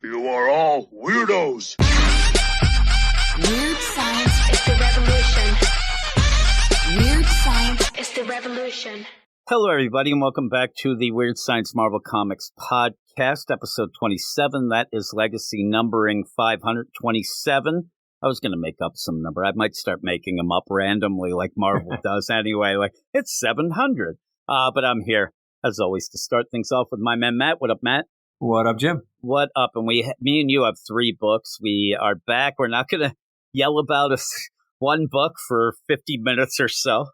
You are all weirdos. Weird science is the revolution. Weird science is the revolution. Hello, everybody, and welcome back to the Weird Science Marvel Comics podcast, episode 27. That is legacy numbering 527. I was going to make up some number. I might start making them up randomly like Marvel does anyway. Like, it's 700. But I'm here, as always, to start things off with my man, Matt. What up, Matt? What up, Jim? What up? And me and you have 3 books. We are back. We're not going to yell about one book for 50 minutes or so.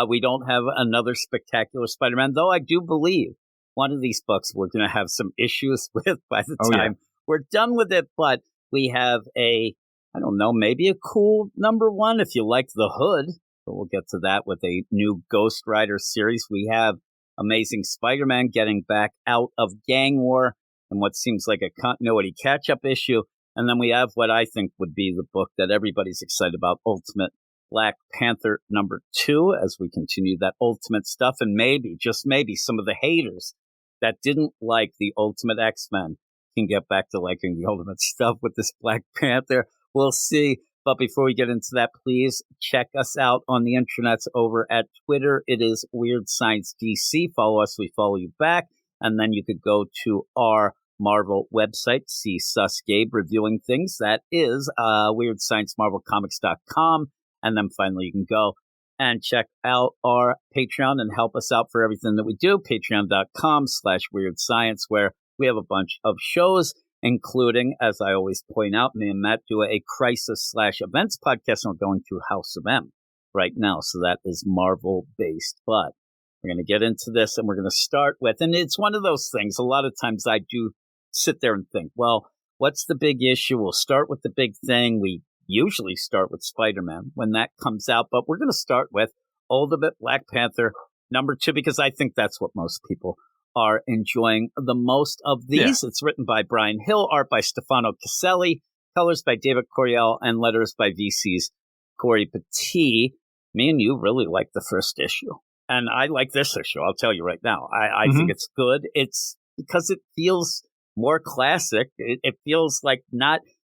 We don't have another spectacular Spider-Man, though I do believe one of these books we're going to have some issues with by the time we're done with it. But we have maybe a cool number 1 if you like the hood. But we'll get to that with a new Ghost Rider series. We have Amazing Spider-Man getting back out of gang war and what seems like a continuity catch-up issue. And then we have what I think would be the book that everybody's excited about, Ultimate Black Panther number 2, as we continue that Ultimate stuff. And maybe, just maybe, some of the haters that didn't like the Ultimate X-Men can get back to liking the Ultimate stuff with this Black Panther. We'll see. But before we get into that, please check us out on the internets over at Twitter. It is Weird Science DC. Follow us, we follow you back. And then you could go to our Marvel website, see Sus Gabe reviewing things. That is WeirdScienceMarvelComics.com. And then finally, you can go and check out our Patreon and help us out for everything that we do. Patreon.com/WeirdScience, where we have a bunch of shows, including, as I always point out, me and Matt do a crisis/events podcast, and we're going through House of M right now. So that is Marvel-based. But we're going to get into this, and we're going to start with, and it's one of those things, a lot of times I do sit there and think, well, what's the big issue? We'll start with the big thing. We usually start with Spider-Man when that comes out, but we're going to start with Ultimate Black Panther number 2, because I think that's what most people are enjoying the most of these. Yeah. It's written by Brian Hill, art by Stefano Caselli, colors by David Coriel, and letters by VC's Corey Petit. Me and you really like the first issue, and I like this issue. I'll tell you right now. I think it's good. It's because it feels more classic. It feels like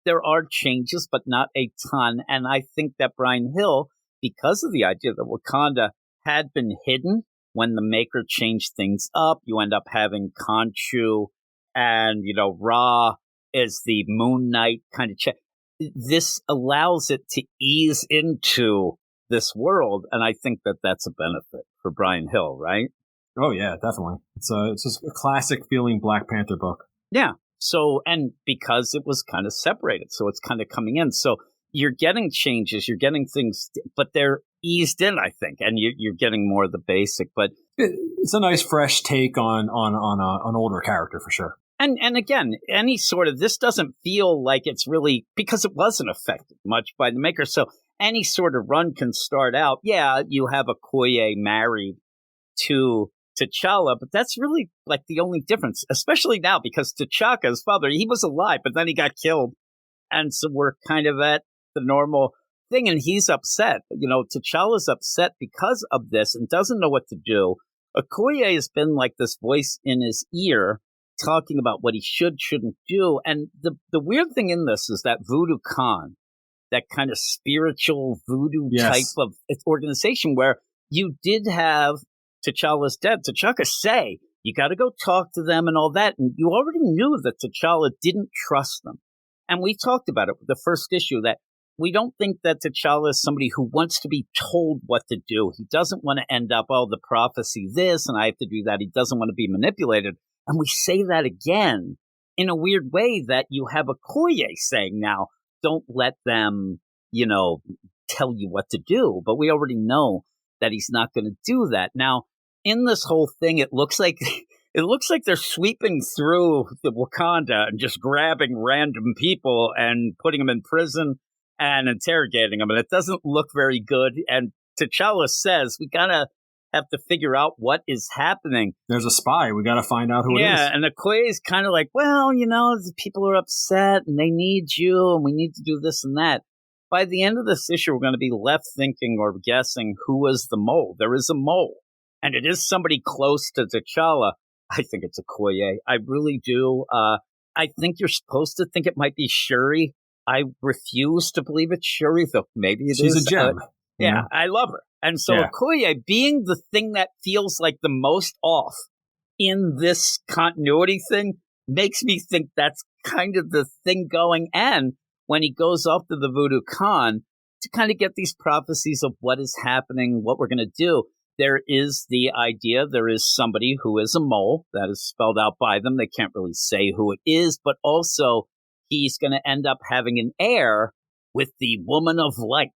there are changes, but not a ton. And I think that Brian Hill, because of the idea that Wakanda had been hidden when the Maker changed things up, you end up having Khonshu and, Ra is the Moon Knight kind of This allows it to ease into this world. And I think that that's a benefit for Brian Hill, right? Oh, yeah, definitely. It's just a classic feeling Black Panther book. Yeah. So, and because it was kind of separated, so it's kind of coming in. So you're getting changes, you're getting things, but they're eased in, I think, and you're getting more of the basic. But it's a nice, fresh take on an older character for sure. And again, this doesn't feel like it's really, because it wasn't affected much by the Maker. So any sort of run can start out. Yeah, you have Okoye married to T'Challa, but that's really like the only difference, especially now, because T'Chaka's father, he was alive, but then he got killed. And so we're kind of at the normal thing, and he's upset. T'Challa's upset because of this and doesn't know what to do. Okoye has been like this voice in his ear talking about what he shouldn't do. And the weird thing in this is that Voodoo Khan, that kind of spiritual voodoo type of organization, where you did have T'Challa's dead. T'Chaka say, you got to go talk to them and all that. And you already knew that T'Challa didn't trust them. And we talked about it with the first issue, that we don't think that T'Challa is somebody who wants to be told what to do. He doesn't want to end up, the prophecy this, and I have to do that. He doesn't want to be manipulated. And we say that again in a weird way, that you have Okoye saying now, don't let them, tell you what to do. But we already know that he's not going to do that. Now, in this whole thing, it looks like they're sweeping through the Wakanda and just grabbing random people and putting them in prison and interrogating them. And it doesn't look very good. And T'Challa says, we gotta have to figure out what is happening. There's a spy. We got to find out who it is. Yeah, and Okoye is kind of like, well, the people are upset and they need you and we need to do this and that. By the end of this issue, we're going to be left thinking or guessing who was the mole. There is a mole, and it is somebody close to T'Challa. I think it's Okoye. I really do. I think you're supposed to think it might be Shuri. I refuse to believe it's Shuri, though maybe it is. She's a gem. Yeah, I love her. And so Yeah. Okoye, being the thing that feels like the most off in this continuity thing, makes me think that's kind of the thing going. And when he goes off to the Voodoo Khan to kind of get these prophecies of what is happening, what we're going to do, there is the idea there is somebody who is a mole that is spelled out by them. They can't really say who it is, but also he's going to end up having an heir with the Woman of Light.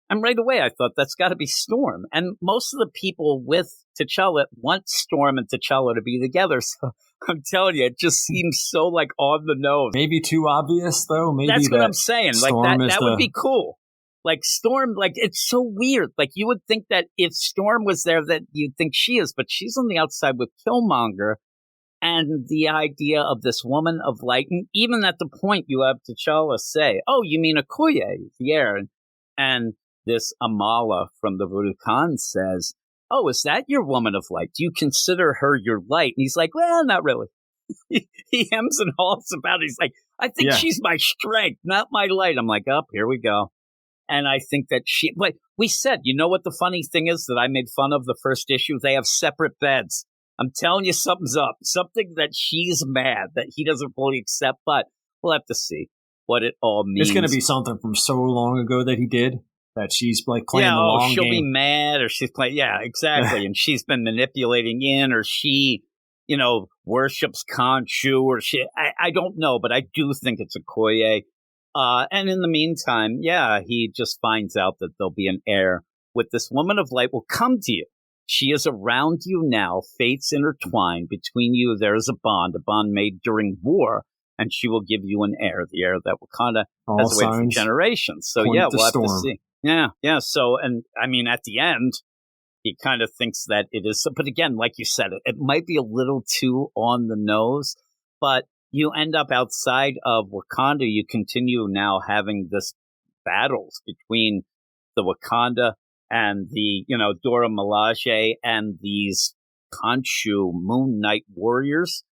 And right away, I thought that's got to be Storm. And most of the people with T'Challa want Storm and T'Challa to be together. So I'm telling you, it just seems so like on the nose. Maybe too obvious, though. Maybe that's what I'm saying. Like that would be cool. Like Storm, like it's so weird. Like you would think that if Storm was there, that you'd think she is, but she's on the outside with Killmonger. And the idea of this Woman of Light, and even at the point you have T'Challa say, "Oh, you mean Okoye, the heir?" And this Amala from the Voodoo Khan says, "Oh, is that your Woman of Light? Do you consider her your light?" And he's like, "Well, not really." He hems and haws about it. He's like, "I think she's my strength, not my light." I'm like, "Oh, here we go." And I think that like we said, you know what the funny thing is that I made fun of the first issue? They have separate beds. I'm telling you, something's up. Something that she's mad that he doesn't fully accept, but we'll have to see what it all means. It's going to be something from so long ago that he did that she's like playing the long she'll game. be mad or she's playing. Yeah, exactly. And she's been manipulating in, or she, worships Khonshu, or she. I don't know, but I do think it's Okoye. And in the meantime, he just finds out that there'll be an heir with this Woman of Light will come to you. She is around you now. Fates intertwined between you. There is a bond made during war, and she will give you an heir, the heir that Wakanda has waited for generations. So we'll have to see. Yeah. So, and I mean, at the end, he kind of thinks that it is. But again, like you said, it might be a little too on the nose, but you end up outside of Wakanda. You continue now having this battles between the Wakanda and the, Dora Milaje and these Khonshu Moon Knight warriors.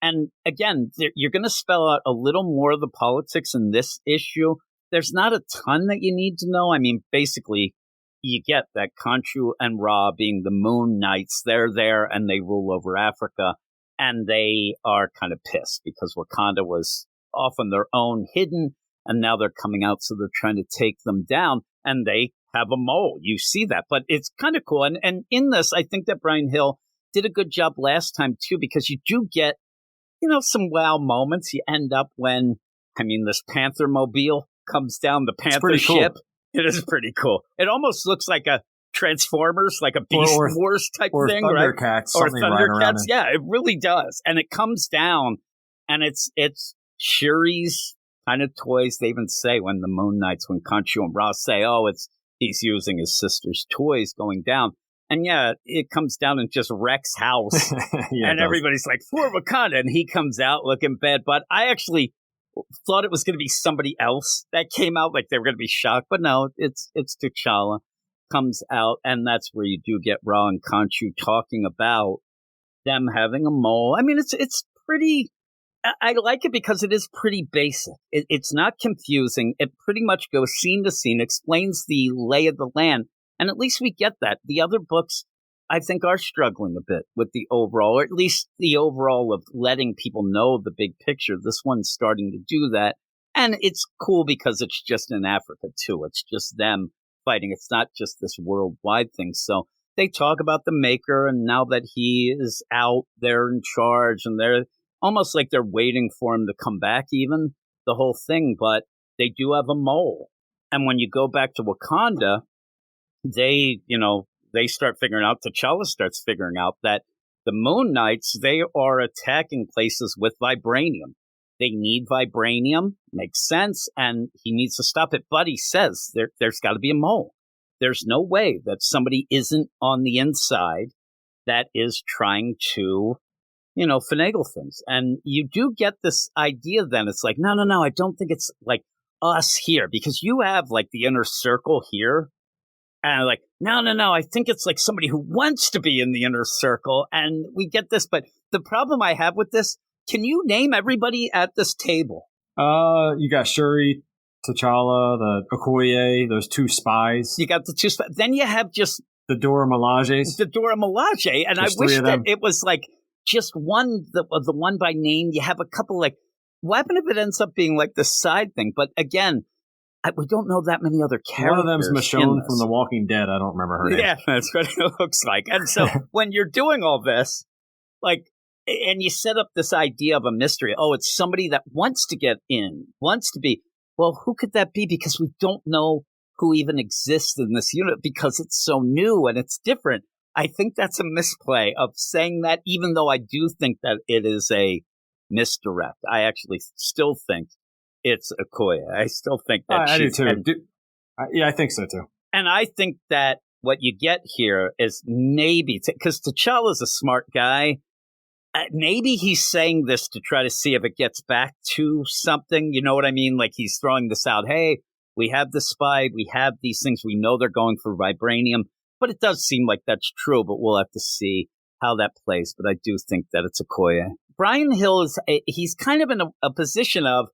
And again, you're going to spell out a little more of the politics in this issue. There's not a ton that you need to know. I mean, basically, you get that Khonshu and Ra being the Moon Knights. They're there and they rule over Africa. And they are kind of pissed because Wakanda was off on their own, hidden, and now they're coming out, so they're trying to take them down. And they have a mole. You see that. But it's kind of cool. And in this, I think that Brian Hill did a good job last time, too, because you do get, some wow moments. You end up when, this Panther mobile comes down the Panther ship. Cool. It is pretty cool. It almost looks like a Transformers, like a Beast Wars type thing, Thundercats, right? Or Thundercats. Yeah, it really does. And it comes down, and it's Shuri's kind of toys. They even say when the Moon Knights, when Khonshu and Ra say, he's using his sister's toys going down. And it comes down and just wrecks house. And everybody's like, for Wakanda. And he comes out looking bad. But I actually thought it was going to be somebody else that came out, like they were going to be shocked. But no, it's T'Challa comes out. And that's where you do get Ra and Khonshu talking about them having a mole. I mean, it's pretty... I like it because it is pretty basic. It's not confusing. It pretty much goes scene to scene, explains the lay of the land. And at least we get that. The other books, I think, are struggling a bit with the overall, or at least the overall of letting people know the big picture. This one's starting to do that. And it's cool because it's just in Africa, too. It's just them fighting. It's not just this worldwide thing. So they talk about the Maker, and now that he is out, they're in charge, and they're almost like they're waiting for him to come back, even the whole thing. But they do have a mole. And when you go back to Wakanda, they start figuring out, T'Challa starts figuring out that the Moon Knights, they are attacking places with vibranium. They need vibranium, makes sense, and he needs to stop it. But he says there's got to be a mole. There's no way that somebody isn't on the inside that is trying to finagle things. And you do get this idea then. It's like, no, I don't think it's like us here, because you have like the inner circle here. And I'm like, no, I think it's like somebody who wants to be in the inner circle. And we get this. But the problem I have with this, Can you name everybody at this table? You got Shuri, T'Challa, the Okoye, those 2 spies. You got the 2 spies. Then you have just the Dora Milajes. The Dora Milaje. And Just I wish 3 of that them. it was like just one, the one by name. You have a couple like, what happened if it ends up being like the side thing? But again, we don't know that many other characters. One of them's Michonne from The Walking Dead. I don't remember her name. Yeah, that's what it looks like. And so when you're doing all this, like, and you set up this idea of a mystery. Oh, it's somebody that wants to get in, wants to be. Well, who could that be? Because we don't know who even exists in this unit because it's so new and it's different. I think that's a misplay of saying that, even though I do think that it is a misdirect. I actually still think it's Okoye. I still think that I do she's... too. I think so too. And I think that what you get here is maybe, because T'Challa's a smart guy, maybe he's saying this to try to see if it gets back to something. You know what I mean? Like he's throwing this out. Hey, we have the spy. We have these things. We know they're going for vibranium. But it does seem like that's true. But we'll have to see how that plays. But I do think that it's Okoye. Brian Hill he's kind of in a position of,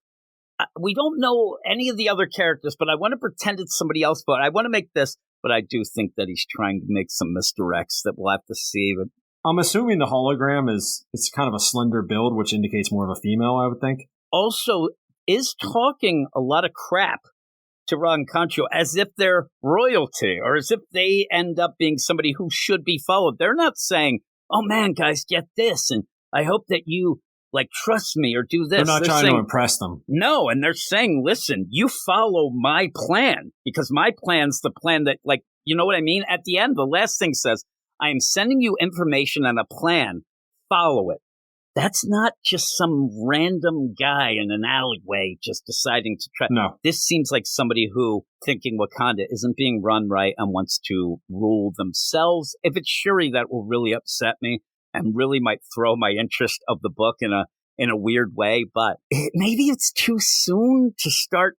we don't know any of the other characters, but I want to pretend it's somebody else. But I want to make this. But I do think that he's trying to make some misdirects that we'll have to see. But I'm assuming the hologram it's kind of a slender build, which indicates more of a female, I would think. Also, is talking a lot of crap to Ron Concho as if they're royalty or as if they end up being somebody who should be followed. They're not saying, oh man, guys, get this. And I hope that you trust me or do this. They're not trying to impress them. No. And they're saying, listen, you follow my plan because my plan's the plan that you know what I mean? At the end, the last thing says, I am sending you information and a plan. Follow it. That's not just some random guy in an alleyway just deciding to try. No. This seems like somebody who, thinking Wakanda isn't being run right and wants to rule themselves. If it's Shuri, that will really upset me and really might throw my interest of the book in a weird way. But maybe it's too soon to start,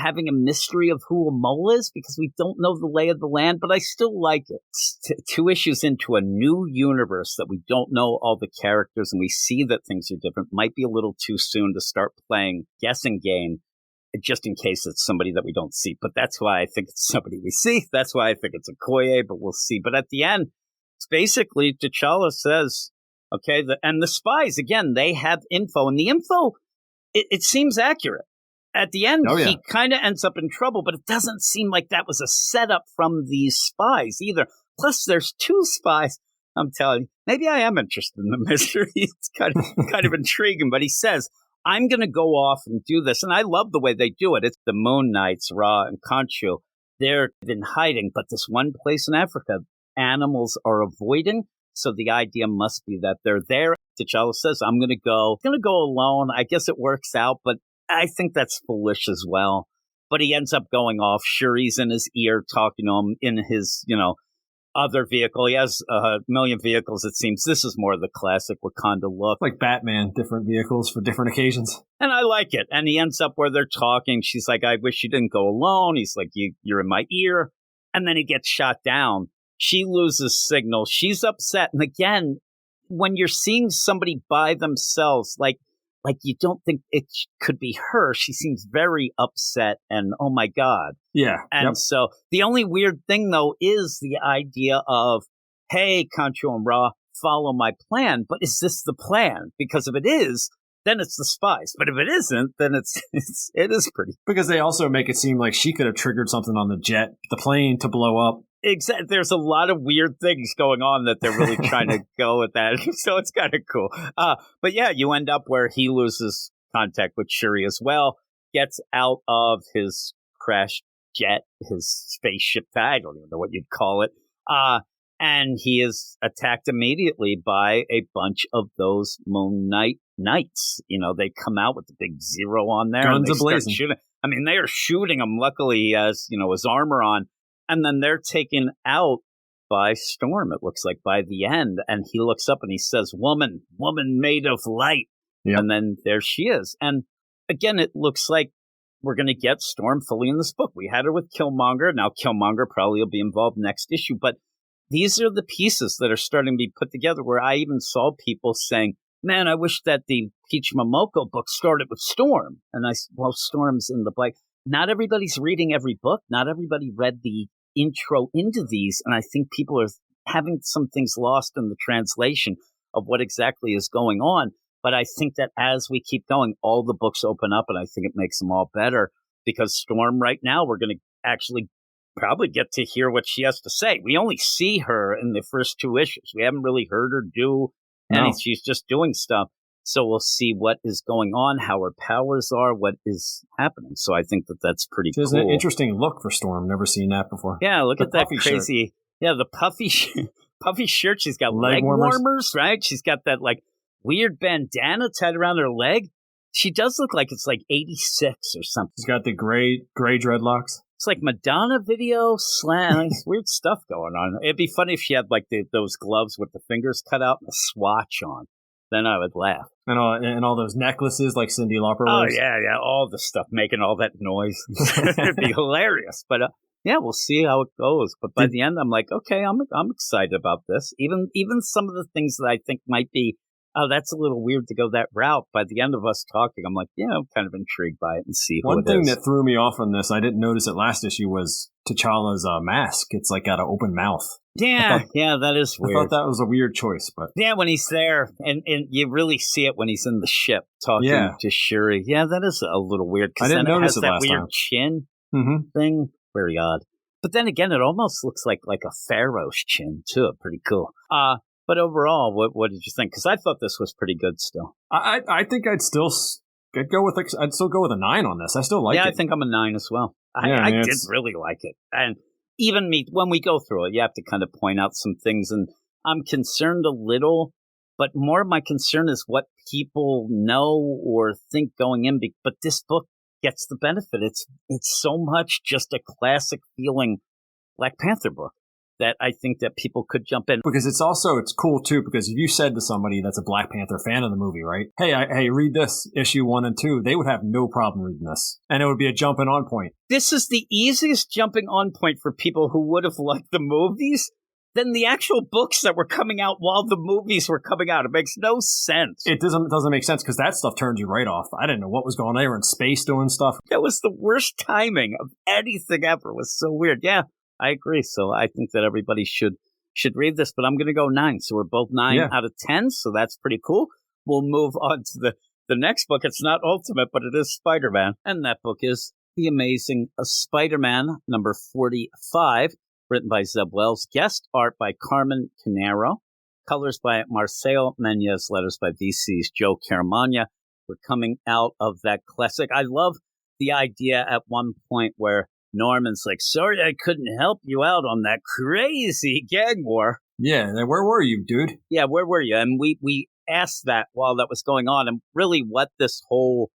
having a mystery of who a mole is because we don't know the lay of the land, but I still like it. It's 2 issues into a new universe that we don't know all the characters and we see that things are different. Might be a little too soon to start playing guessing game just in case it's somebody that we don't see. But that's why I think it's somebody we see. That's why I think it's Okoye, but we'll see. But at the end, it's basically T'Challa says, okay, and the spies, again, they have info and the info, it seems accurate. At the end, He kind of ends up in trouble, but it doesn't seem like that was a setup from these spies either. Plus, there's 2 spies. I'm telling you, maybe I am interested in the mystery. It's kind of intriguing. But he says, I'm going to go off and do this. And I love the way they do it. It's the Moon Knights, Ra and Khonshu. They're in hiding, but this one place in Africa, animals are avoiding. So the idea must be that they're there. T'Challa says, I'm going to go alone. I guess it works out, but I think that's foolish as well. But he ends up going off. Shuri's in his ear talking to him in his, other vehicle. He has a million vehicles, it seems. This is more the classic Wakanda look. Like Batman, different vehicles for different occasions. And I like it. And he ends up where they're talking. She's like, I wish you didn't go alone. He's like, you're in my ear. And then he gets shot down. She loses signal. She's upset. And again, when you're seeing somebody by themselves, like you don't think it could be her. She seems very upset and, oh my God. Yeah. And so the only weird thing though is the idea of, hey, Khonshu and Ra, follow my plan. But is this the plan? Because if it is, then it's the spies. But if it isn't, then it is pretty. Because they also make it seem like she could have triggered something on the plane to blow up. Exactly. There's a lot of weird things going on that they're really trying to go with that. So it's kind of cool. But yeah, you end up where he loses contact with Shuri as well, gets out of his crashed jet, his spaceship. I don't even know what you'd call it. And he is attacked immediately by a bunch of those Moon Knights. They come out with the big zero on there. Guns and they start a-blazing. shooting. I mean, they are shooting him. Luckily, he has, his armor on. And then they're taken out by Storm, it looks like, by the end. And he looks up and he says, woman made of light. Yep. And then there she is. And again, it looks like we're going to get Storm fully in this book. We had her with Killmonger. Now Killmonger probably will be involved next issue. But these are the pieces that are starting to be put together where I even saw people saying, man, I wish that the Peach Momoko book started with Storm. And Storm's in the Black. Not everybody's reading every book. Not everybody read the intro into these. And I think people are having some things lost in the translation of what exactly is going on. But I think that as we keep going, all the books open up, and I think it makes them all better. Because Storm right now, we're going to actually probably get to hear what she has to say. We only see her in the first 2 issues. We haven't really heard her do anything. No. She's just doing stuff. So we'll see what is going on, how her powers are, what is happening. So I think that that's pretty cool. It's an interesting look for Storm. Never seen that before. Yeah, look at that crazy. Shirt. Yeah, the puffy shirt. She's got leg warmers, right? She's got that like weird bandana tied around her leg. She does look like it's like 86 or something. She's got the gray dreadlocks. It's like Madonna video weird stuff going on. It'd be funny if she had like those gloves with the fingers cut out and a swatch on. Then I would laugh. And all those necklaces like Cyndi Lauper wears. Oh, yeah. All the stuff making all that noise. It'd be hilarious. But yeah, we'll see how it goes. But by the end, I'm like, okay, I'm excited about this. Even some of the things that I think might be, oh, that's a little weird to go that route. By the end of us talking, I'm like, yeah, I'm kind of intrigued by it and see who it is. One thing that threw me off on this, I didn't notice it last issue, was T'Challa's mask. It's like got an open mouth. Yeah, that is weird. I thought that was a weird choice, but yeah, when he's there, and you really see it when he's in the ship talking to Shuri. Yeah, that is a little weird. I didn't notice it last time. That weird chin thing, very odd. But then again, it almost looks like a pharaoh's chin too. Pretty cool. But overall, what did you think? Because I thought this was pretty good still. I think I'd still go with a 9 on this. I still like it. Yeah, I think I'm a 9 as well. I did really like it. And even when we go through it, you have to kind of point out some things. And I'm concerned a little, but more of my concern is what people know or think going in. But this book gets the benefit. It's so much just a classic feeling Black Panther book that I think that people could jump in. Because it's cool too, because if you said to somebody that's a Black Panther fan of the movie, right? Hey, read this, issue 1 and 2, they would have no problem reading this. And it would be a jumping on point. This is the easiest jumping on point for people who would have liked the movies than the actual books that were coming out while the movies were coming out. It makes no sense. It doesn't make sense because that stuff turns you right off. I didn't know what was going on. They were in space doing stuff. That was the worst timing of anything ever. It was so weird. Yeah. I agree. So I think that everybody should read this, but I'm going to go 9. So we're both 9 out of 10. So that's pretty cool. We'll move on to the next book. It's not Ultimate, but it is Spider-Man. And that book is The Amazing Spider-Man, number 45, written by Zeb Wells. Guest art by Carmen Canaro. Colors by Marcelo Menez. Letters by VC's Joe Caramagna. We're coming out of that classic. I love the idea at one point where Norman's like, sorry I couldn't help you out on that crazy gang war. Yeah, where were you, dude? Yeah, where were you? And we asked that while that was going on, and really what this whole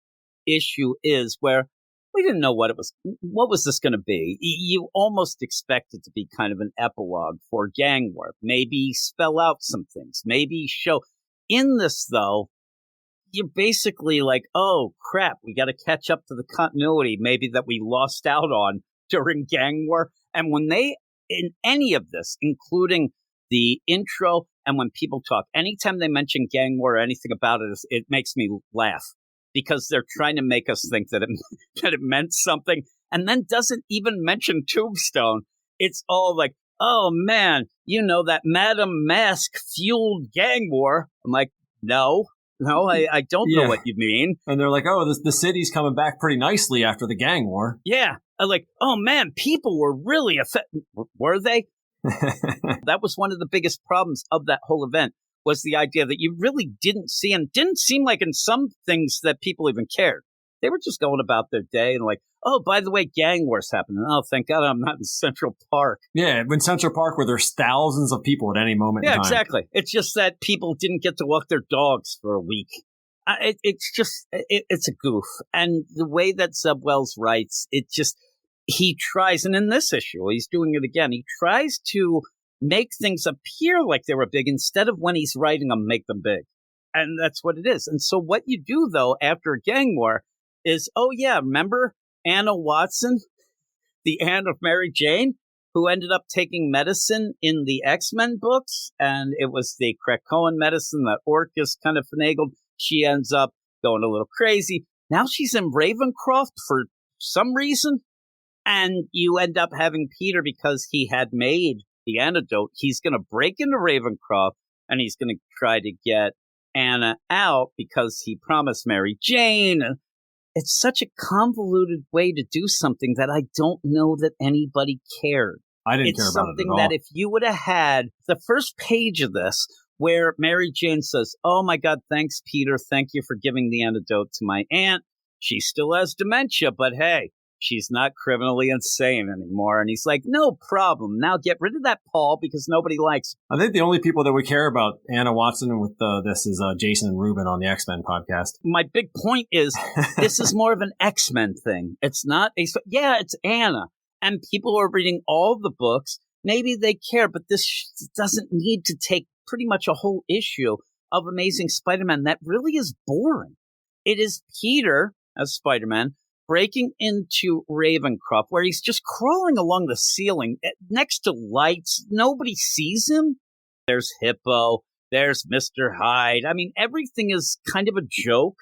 issue is, where we didn't know what was this going to be. You almost expect it to be kind of an epilogue for gang war. Maybe spell out some things. Maybe show. In this, though, you're basically like, oh, crap, we got to catch up to the continuity maybe that we lost out on during gang war. And when in any of this, including the intro and when people talk, anytime they mention gang war or anything about it makes me laugh because they're trying to make us think that it meant something and then doesn't even mention Tombstone. It's all like, oh, man, that Madame Mask fueled gang war. I'm like, no, I don't know what you mean. And they're like, oh, the city's coming back pretty nicely after the gang war. Yeah. I'm like, oh, man, people were really affected. Were they? That was one of the biggest problems of that whole event, was the idea that you really didn't see, and didn't seem like in some things that people even cared. They were just going about their day and like, oh, by the way, gang war's happening. Oh, thank God I'm not in Central Park. Yeah, in Central Park where there's thousands of people at any moment in time. Yeah, exactly. It's just that people didn't get to walk their dogs for a week. It's a goof. And the way that Zeb Wells writes, he tries, and in this issue, he's doing it again. He tries to make things appear like they were big instead of when he's writing them, make them big. And that's what it is. And so what you do, though, after a gang war is, oh, yeah, remember Anna Watson, the Anne of Mary Jane? who ended up taking medicine in the X-Men books, and it was the Krakoan medicine that Orcus kind of finagled. She ends up going a little crazy. Now she's in Ravencroft for some reason, and you end up having Peter, because he had made the antidote, he's going to break into Ravencroft, and he's going to try to get Anna out because he promised Mary Jane. It's such a convoluted way to do something that I don't know that anybody cared. I didn't care about it at all. It's something that if you would have had the first page of this where Mary Jane says, "Oh my God, thanks, Peter. Thank you for giving the antidote to my aunt. She still has dementia, but hey, she's not criminally insane anymore." And he's like, "No problem. Now get rid of that Paul because nobody likes him." I think the only people that we care about Anna Watson with this is Jason and Ruben on the X-Men podcast. My big point is this is more of an X-Men thing. It's not it's Anna. And people who are reading all the books, maybe they care, but this doesn't need to take pretty much a whole issue of Amazing Spider-Man. That really is boring. It is Peter as Spider-Man breaking into Ravencroft, where he's just crawling along the ceiling next to lights. Nobody sees him. There's Hippo. There's Mr. Hyde. I mean, everything is kind of a joke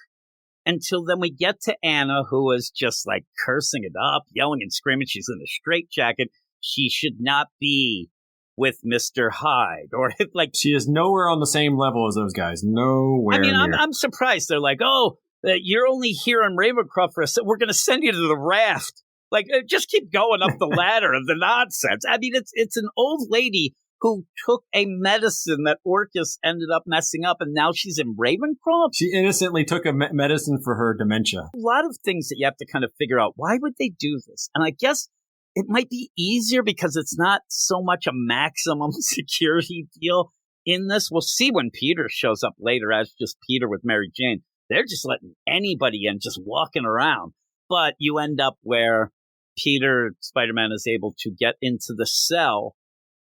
until then we get to Anna, who is just like cursing it up, yelling and screaming. She's in a straitjacket. She should not be with Mr. Hyde, or like she is nowhere on the same level as those guys. Nowhere. I mean, near. I'm surprised. They're like, "Oh, you're only here in Ravencroft for a second. We're going to send you to the raft." Like, just keep going up the ladder of the nonsense. I mean, it's an old lady who took a medicine that Orcus ended up messing up, and now she's in Ravencroft. She innocently took a medicine for her dementia. A lot of things that you have to kind of figure out. Why would they do this? And I guess it might be easier because it's not so much a maximum security deal in this. We'll see when Peter shows up later as just Peter with Mary Jane. They're just letting anybody in, just walking around. But you end up where Peter, Spider-Man, is able to get into the cell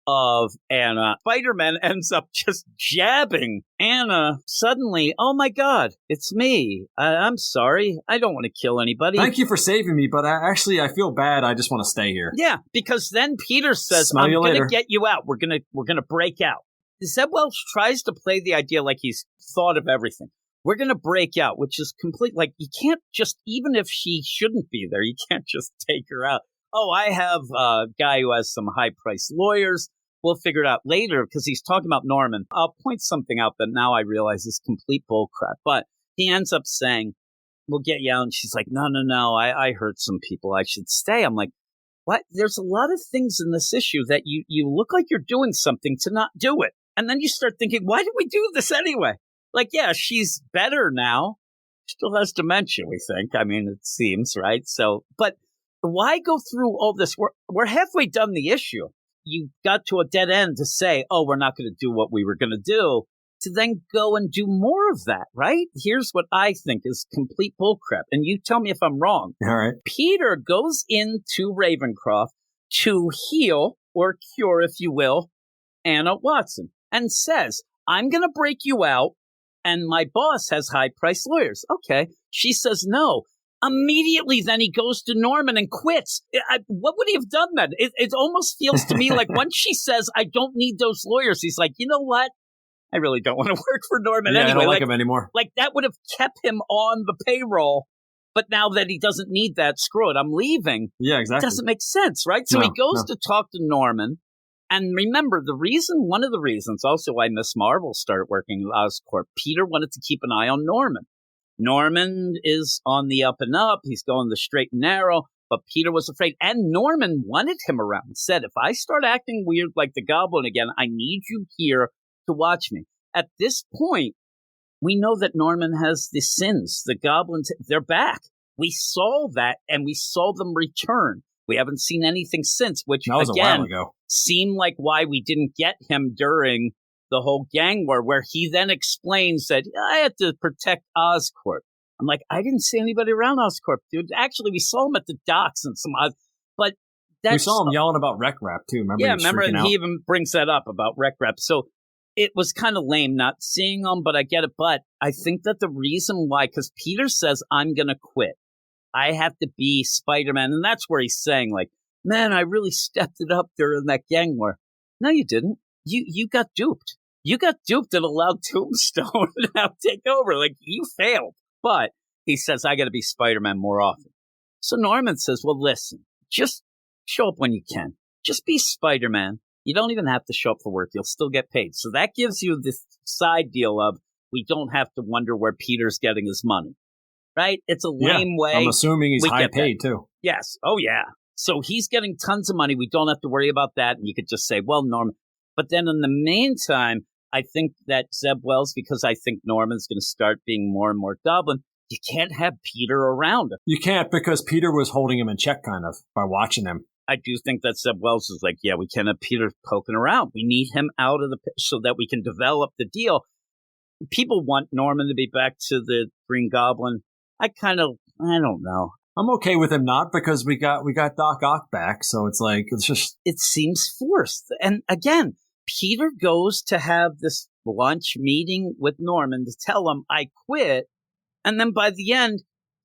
of Anna. Spider-Man ends up just jabbing Anna. Suddenly, "Oh my God, it's me. I'm sorry. I don't want to kill anybody. Thank you for saving me, but I feel bad. I just want to stay here." Yeah, because then Peter says, Smell "I'm you going to later. get you out. We're gonna break out." Zeb Welch tries to play the idea like he's thought of everything. We're going to break out, which is complete. Like, you can't just, even if she shouldn't be there, you can't just take her out. "Oh, I have a guy who has some high-priced lawyers. We'll figure it out later," because he's talking about Norman. I'll point something out that now I realize is complete bullcrap. But he ends up saying, "We'll get you out." And she's like, No. I hurt some people. I should stay." I'm like, what? There's a lot of things in this issue that you look like you're doing something to not do it. And then you start thinking, why did we do this anyway? Like, yeah, she's better now. Still has dementia, we think. I mean, it seems, right? So, but why go through all this? We're halfway done the issue. You got to a dead end to say, "Oh, we're not going to do what we were going to do," to then go and do more of that, right? Here's what I think is complete bullcrap. And you tell me if I'm wrong. All right. Peter goes into Ravencroft to heal or cure, if you will, Anna Watson, and says, "I'm going to break you out, and my boss has high-priced lawyers." Okay. She says no. Immediately, then he goes to Norman and quits. What would he have done then? It almost feels to me like once she says, "I don't need those lawyers," he's like, "You know what? I really don't want to work for Norman anyway." I don't like him anymore. Like, that would have kept him on the payroll. But now that he doesn't need that, screw it, I'm leaving. Yeah, exactly. It doesn't make sense, right? So he goes to talk to Norman. And remember, one of the reasons also why Miss Marvel started working at Oscorp, Peter wanted to keep an eye on Norman. Norman is on the up and up. He's going the straight and narrow, but Peter was afraid. And Norman wanted him around, said, "If I start acting weird like the Goblin again, I need you here to watch me." At this point, we know that Norman has the sins. The Goblins, they're back. We saw that, and we saw them return. We haven't seen anything since, which, that was again, a while ago. Seemed like why we didn't get him during the whole gang war, where he then explains that I had to protect Oscorp. I'm like, I didn't see anybody around Oscorp, dude. Actually, we saw him at the docks and some odd, but we saw him yelling about Rec Rap too. Remember? And he even brings that up about Rec Rap. So it was kind of lame not seeing him, but I get it. But I think that the reason why, because Peter says, "I'm going to quit. I have to be Spider-Man." And that's where he's saying, like, man, I really stepped it up during that gang war. No, you didn't. You got duped. You got duped and allowed Tombstone to now take over. Like, you failed. But he says, I got to be Spider-Man more often. So Norman says, well, listen, just show up when you can. Just be Spider-Man. You don't even have to show up for work. You'll still get paid. So that gives you this side deal of we don't have to wonder where Peter's getting his money. Right? It's a lame way. I'm assuming he's high paid, too. Yes. Oh, yeah. So he's getting tons of money. We don't have to worry about that. And you could just say, well, Norman. But then in the meantime, I think that Zeb Wells, because I think Norman's going to start being more and more Goblin, you can't have Peter around him. You can't, because Peter was holding him in check, kind of, by watching him. I do think that Zeb Wells is like, yeah, we can't have Peter poking around. We need him out of the picture so that we can develop the deal. People want Norman to be back to the Green Goblin. I don't know. I'm okay with him not, because we got Doc Ock back, so it's like, it's just... It seems forced. And again, Peter goes to have this lunch meeting with Norman to tell him, I quit, and then by the end,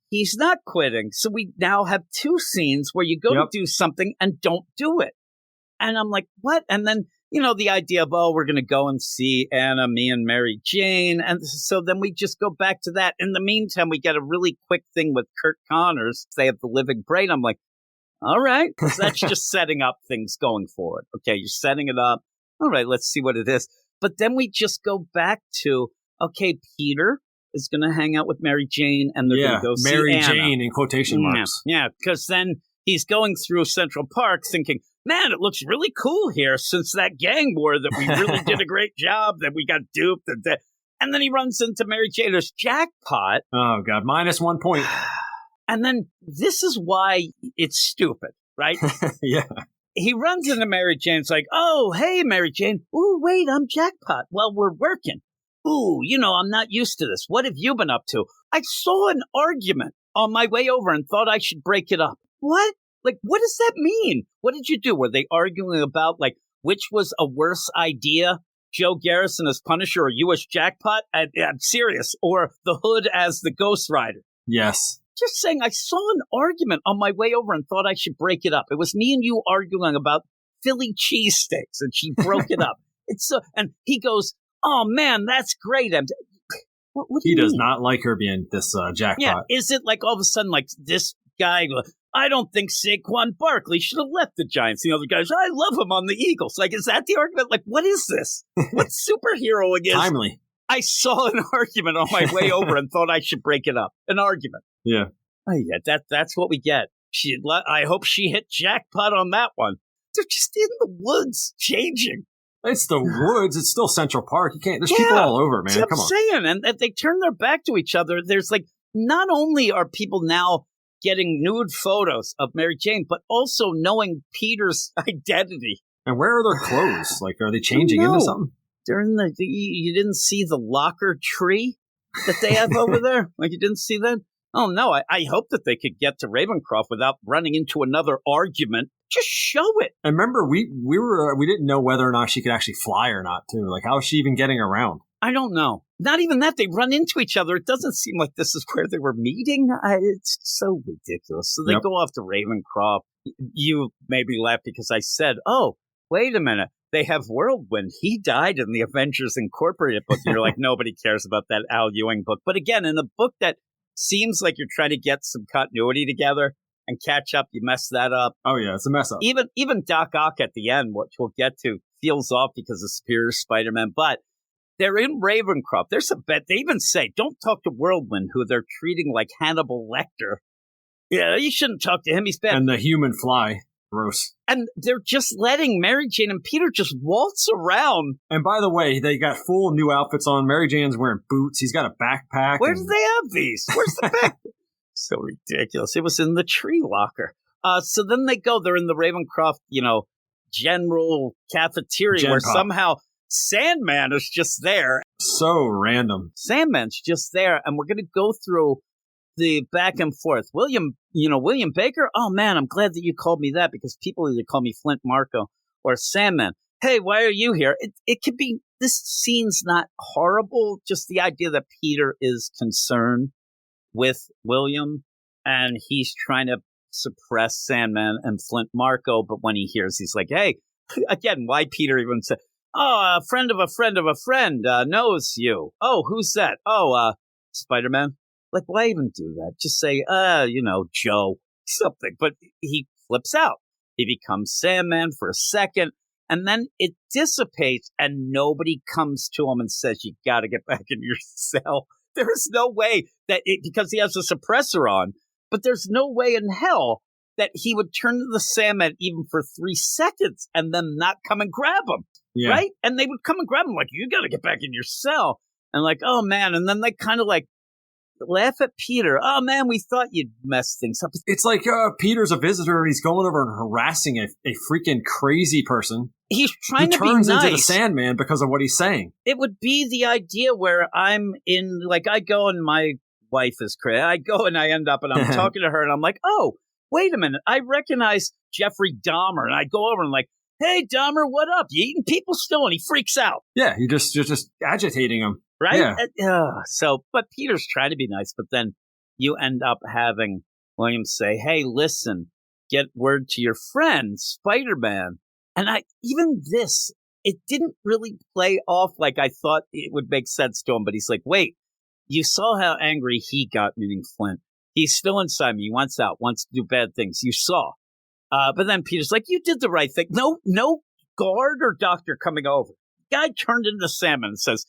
he's not quitting. So we now have two scenes where you go to do something and don't do it. And I'm like, what? And then, the idea of, we're going to go and see Anna, me, and Mary Jane. And so then we just go back to that. In the meantime, we get a really quick thing with Kurt Connors. They have the living brain. I'm like, all right, because that's just setting up things going forward. Okay, you're setting it up. All right, let's see what it is. But then we just go back to, okay, Peter is going to hang out with Mary Jane, and they're going to go see Mary Anna. Jane in quotation marks. Yeah, because then he's going through Central Park thinking, man, it looks really cool here since that gang war that we really did a great job, that we got duped. And then he runs into Mary Jane's jackpot. Oh, God, -1 point. And then this is why it's stupid, right? Yeah. He runs into Mary Jane. It's like, oh, hey, Mary Jane. Ooh, wait, I'm jackpot. Well, we're working. Ooh, I'm not used to this. What have you been up to? I saw an argument on my way over and thought I should break it up. What? Like, what does that mean? What did you do? Were they arguing about, like, which was a worse idea? Joe Garrison as Punisher or you as Jackpot? I'm serious. Or the Hood as the Ghost Rider? Yes. Just saying, I saw an argument on my way over and thought I should break it up. It was me and you arguing about Philly cheesesteaks, and she broke it up. And he goes, oh, man, that's great. What do you mean? He does not like her being this Jackpot. Yeah, is it like all of a sudden, like, this guy... I don't think Saquon Barkley should have left the Giants. The other guys, I love him on the Eagles. Like, is that the argument? Like, what is this? What superhero is? Timely. I saw an argument on my way over and thought I should break it up. An argument. Yeah. Oh, yeah, that's what we get. I hope she hit jackpot on that one. They're just in the woods changing. It's the woods. It's still Central Park. You can't. There's people all over, man. Come on. Saying, and if they turn their back to each other, there's like, not only are people now getting nude photos of Mary Jane, but also knowing Peter's identity. And where are their clothes? Like, are they changing into something? They're in you didn't see the locker tree that they have over there? Like, you didn't see that? Oh, no, I hope that they could get to Ravencroft without running into another argument. Just show it. And remember, we didn't know whether or not she could actually fly or not, too. Like, how is she even getting around? I don't know. Not even that. They run into each other. It doesn't seem like this is where they were meeting. It's so ridiculous. So they go off to Ravencroft. You maybe laugh because I said, oh, wait a minute. They have Whirlwind. He died in the Avengers Incorporated book. You're like, nobody cares about that Al Ewing book. But again, in a book that seems like you're trying to get some continuity together and catch up, you mess that up. Oh, yeah, it's a mess up. Even Doc Ock at the end, which we'll get to, feels off because of Superior Spider-Man. But they're in Ravencroft. There's a bet. They even say, don't talk to Whirlwind, who they're treating like Hannibal Lecter. Yeah, you shouldn't talk to him. He's bad. And the human fly. Gross. And they're just letting Mary Jane and Peter just waltz around. And by the way, they got full new outfits on. Mary Jane's wearing boots. He's got a backpack. Where do they have these? Where's the back? So ridiculous. It was in the tree locker. So then they're in the Ravencroft, general cafeteria where somehow Sandman is just there. So random. Sandman's just there. And we're going to go through the back and forth. William Baker? Oh, man, I'm glad that you called me that because people either call me Flint Marko or Sandman. Hey, why are you here? It could be, this scene's not horrible. Just the idea that Peter is concerned with William and he's trying to suppress Sandman and Flint Marko, but when he hears, he's like, hey, again, why Peter even said, oh, a friend of a friend of a friend knows you. Oh, who's that? Oh, Spider-Man. Like, why even do that? Just say, Joe, something. But he flips out. He becomes Sandman for a second, and then it dissipates, and nobody comes to him and says, you got to get back in your cell. There is no way that because he has a suppressor on, but there's no way in hell that he would turn to the Sandman even for 3 seconds and then not come and grab him. Yeah. Right? And they would come and grab him like, you got to get back in your cell. And like, oh, man. And then they kind of like laugh at Peter. Oh, man, we thought you'd mess things up. It's like Peter's a visitor. He's going over and harassing a freaking crazy person. He's trying to be nice. He turns into the Sandman because of what he's saying. It would be the idea where I'm in, like, I go and my wife is crazy. I go and I end up and I'm talking to her and I'm like, oh, wait a minute. I recognize Jeffrey Dahmer. And I go over and like, hey, Dahmer, what up? You eating people still? And he freaks out. Yeah, you're just agitating him. Right? Yeah. But Peter's trying to be nice, but then you end up having William say, hey, listen, get word to your friend, Spider-Man. And it didn't really play off like I thought it would make sense to him, but he's like, wait, you saw how angry he got, meaning Flint. He's still inside me. He wants out, wants to do bad things. You saw. But then Peter's like, you did the right thing. No guard or doctor coming over. Guy turned into Sandman and says,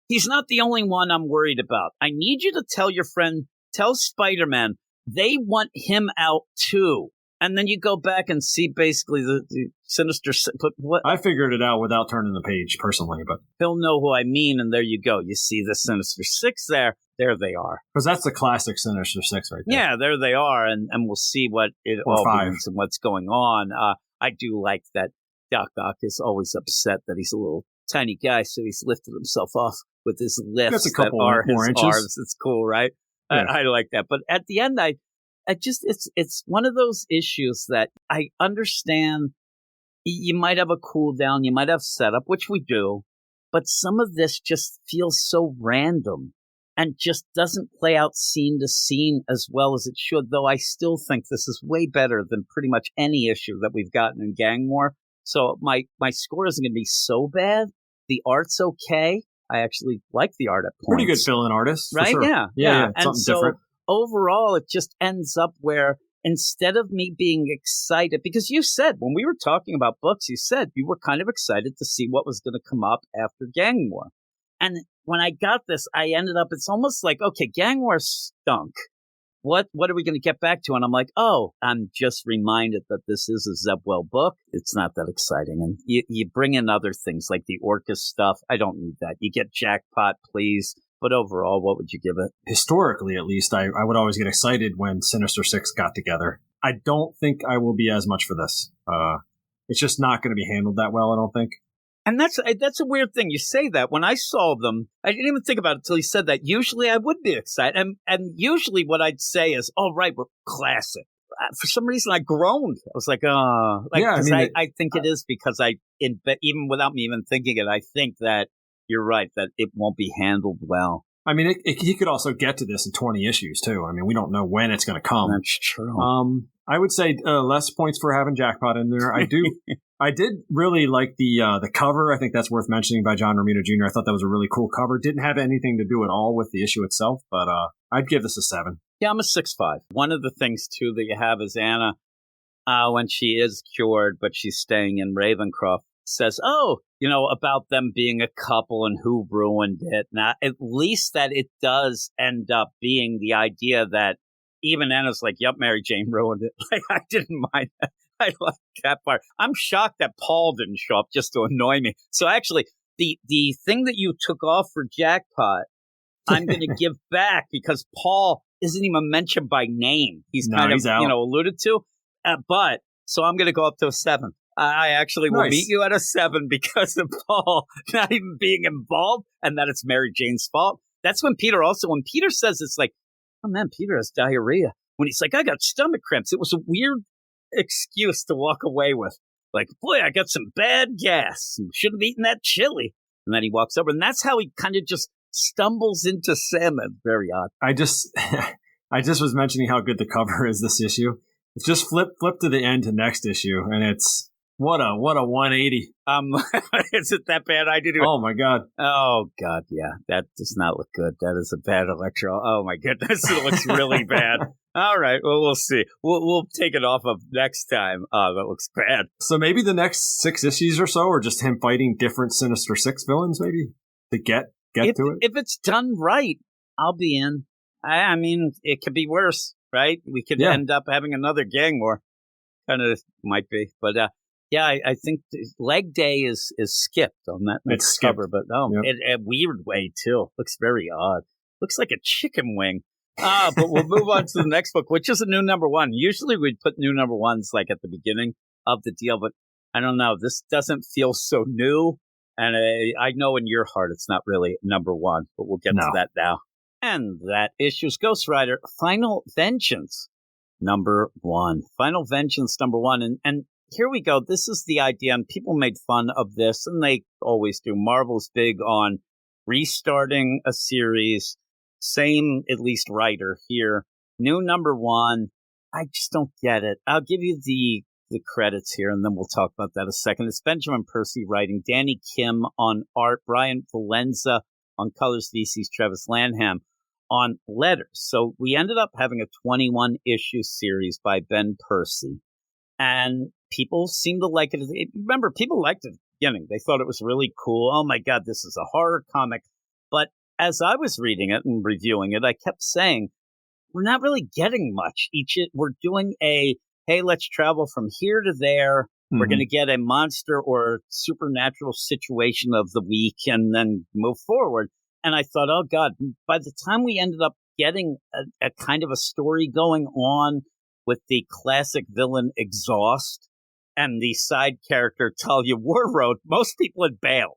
he's not the only one I'm worried about. I need you to tell your friend, tell Spider-Man, they want him out too. And then you go back and see basically the Sinister Six. But what? I figured it out without turning the page personally, but he'll know who I mean. And there you go. You see the Sinister Six there. There they are. Because that's the classic Sinister Six right there. Yeah, there they are. And we'll see what it all means and what's going on. I do like that Doc Ock is always upset that he's a little tiny guy, so he's lifted himself off with his lifts. That's a couple that are more his inches. Arms. It's cool, right? Yeah. I like that. But at the end, it's one of those issues that I understand. You might have a cool down, you might have setup, which we do, but some of this just feels so random and just doesn't play out scene to scene as well as it should, though I still think this is way better than pretty much any issue that we've gotten in Gang War. So my score isn't going to be so bad. The art's okay. I actually like the art at points. Pretty good fill-in artist, right? Sure. Yeah. And something so different. Overall, it just ends up where instead of me being excited, because you said when we were talking about books, you said you were kind of excited to see what was going to come up after Gang War. And when I got this, I ended up, it's almost like, okay, Gang War stunk. What are we going to get back to? And I'm like, oh, I'm just reminded that this is a Zebwell book. It's not that exciting. And you bring in other things like the Orcus stuff. I don't need that. You get Jackpot, please. But overall, what would you give it? Historically, at least, I would always get excited when Sinister Six got together. I don't think I will be as much for this. It's just not going to be handled that well, I don't think. And that's a weird thing. You say that. When I saw them, I didn't even think about it until you said that. Usually I would be excited. And usually what I'd say is, oh, right, we're classic. For some reason, I groaned. I was like, oh. I think it is because even without me even thinking it, I think that you're right, that it won't be handled well. I mean, he could also get to this in 20 issues, too. I mean, we don't know when it's going to come. That's true. I would say less points for having Jackpot in there. I did really like the cover. I think that's worth mentioning by John Romita Jr. I thought that was a really cool cover. Didn't have anything to do at all with the issue itself, but I'd give this a 7. Yeah, I'm a 6.5. One of the things, too, that you have is Anna, when she is cured, but she's staying in Ravencroft, says, about them being a couple and who ruined it. Now, at least that it does end up being the idea that even Anna's like, yep, Mary Jane ruined it. Like, I didn't mind that. I like that part. I'm shocked that Paul didn't show up just to annoy me. So actually, the thing that you took off for Jackpot, I'm going to give back because Paul isn't even mentioned by name. He's alluded to. So I'm going to go up to a 7. I actually will meet you at a 7 because of Paul not even being involved and that it's Mary Jane's fault. That's when Peter says it's like, oh man, Peter has diarrhea. When he's like, I got stomach cramps. It was a weird excuse to walk away with. Like, boy, I got some bad gas. Should have eaten that chili. And then he walks over, and that's how he kind of just stumbles into Sandman. Very odd. I just was mentioning how good the cover is this issue. Just flip to the end to next issue, and it's what a 180. Is it that bad? I didn't. Oh my god. Oh god, yeah, that does not look good. That is a bad Electro. Oh my goodness, it looks really bad. All right, well, we'll see. We'll take it off of next time. Oh, that looks bad. So maybe the next 6 issues or so are just him fighting different Sinister Six villains, maybe to get to it. If it's done right, I'll be in. I mean, it could be worse, right? We could end up having another gang war. Kind of might be, but yeah, I think Leg Day is skipped on that next cover, but in a weird way too. Looks very odd. Looks like a chicken wing. But we'll move on to the next book, which is a new number 1. Usually we'd put new number 1s like at the beginning of the deal, but I don't know. This doesn't feel so new, and I know in your heart it's not really number 1, but we'll get to that now. And that issue's Ghost Rider Final Vengeance number 1. Final Vengeance number 1, and here we go. This is the idea, and people made fun of this, and they always do. Marvel's big on restarting a series. Same, at least, writer here. New number 1. I just don't get it. I'll give you the credits here, and then we'll talk about that a second. It's Benjamin Percy writing, Danny Kim on art, Brian Valenza on colors, DC's Travis Lanham on letters. So we ended up having a 21-issue series by Ben Percy, and people seem to like it. Remember, people liked it at the beginning. They thought it was really cool. Oh, my God, this is a horror comic. But as I was reading it and reviewing it, I kept saying, we're not really getting much. We're doing hey, let's travel from here to there. Mm-hmm. We're going to get a monster or supernatural situation of the week and then move forward. And I thought, oh, God, by the time we ended up getting a kind of a story going on with the classic villain Exhaust and the side character Talia Warroad, most people had bailed.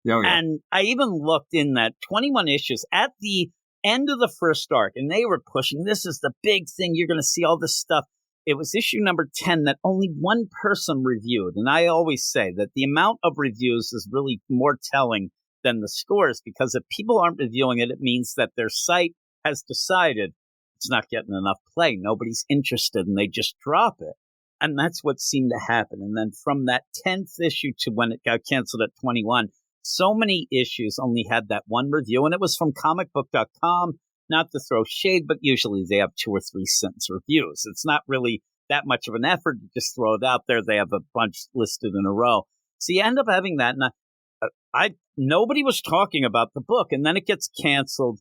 Oh, yeah. And I even looked in that 21 issues at the end of the first arc, and they were pushing, this is the big thing. You're going to see all this stuff. It was issue number 10 that only one person reviewed. And I always say that the amount of reviews is really more telling than the scores, because if people aren't reviewing it, it means that their site has decided it's not getting enough play. Nobody's interested, and they just drop it. And that's what seemed to happen. And then from that 10th issue to when it got canceled at 21, so many issues only had that one review, and it was from comicbook.com. Not to throw shade, but usually they have 2 or 3 sentence reviews. It's not really that much of an effort to just throw it out there. They have a bunch listed in a row. So you end up having that, and nobody was talking about the book, and then it gets canceled,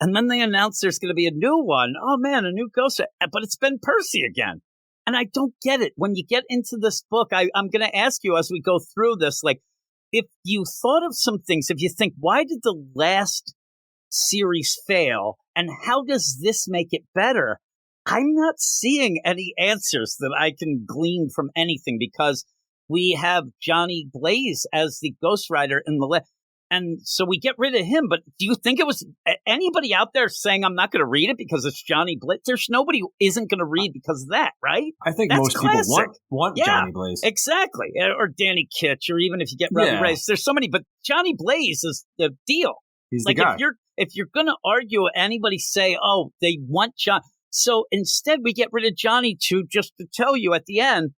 and then they announce there's going to be a new one. Oh, man, a new Ghost Rider, but it's Ben Percy again. And I don't get it. When you get into this book, I'm going to ask you as we go through this, like, if you thought of some things, if you think, why did the last series fail, and how does this make it better? I'm not seeing any answers that I can glean from anything, because we have Johnny Blaze as the Ghost Rider in the and so we get rid of him. But do you think it was anybody out there saying, I'm not going to read it because it's Johnny Blaze? There's nobody who isn't going to read because of that, right? I think that's most classic. People want Johnny Blaze. Exactly. Or Danny Kitch, or even if you get Robbie Reyes. There's so many, but Johnny Blaze is the deal. He's like, the guy. If you're going to argue, anybody say, oh, they want John. So instead we get rid of Johnny just to tell you at the end,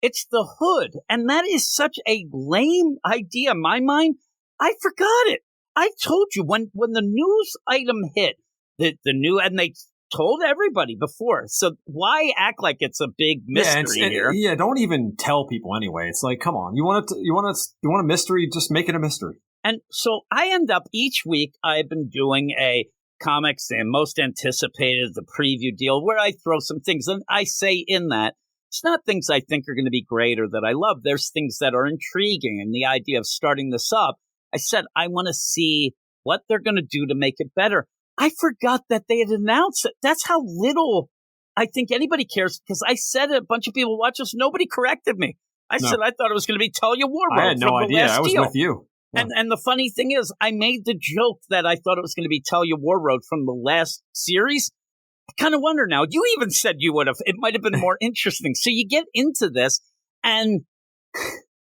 it's the Hood. And that is such a lame idea in my mind. I forgot it. I told you when the news item hit, the new, and they told everybody before. So why act like it's a big mystery here? Yeah, don't even tell people anyway. It's like, come on, you want a mystery? Just make it a mystery. And so I end up each week. I've been doing a comics and most anticipated, the preview deal, where I throw some things, and I say in that, it's not things I think are going to be great or that I love. There's things that are intriguing, and the idea of starting this up. I said, I want to see what they're going to do to make it better. I forgot that they had announced it. That's how little I think anybody cares, because I said it, a bunch of people watch us. Nobody corrected me. I said I thought it was going to be Talia Warroad. I had no idea. I was with you. Yeah. And the funny thing is, I made the joke that I thought it was going to be Talia Warroad from the last series. I kind of wonder now. You even said you would have. It might have been more interesting. So you get into this, and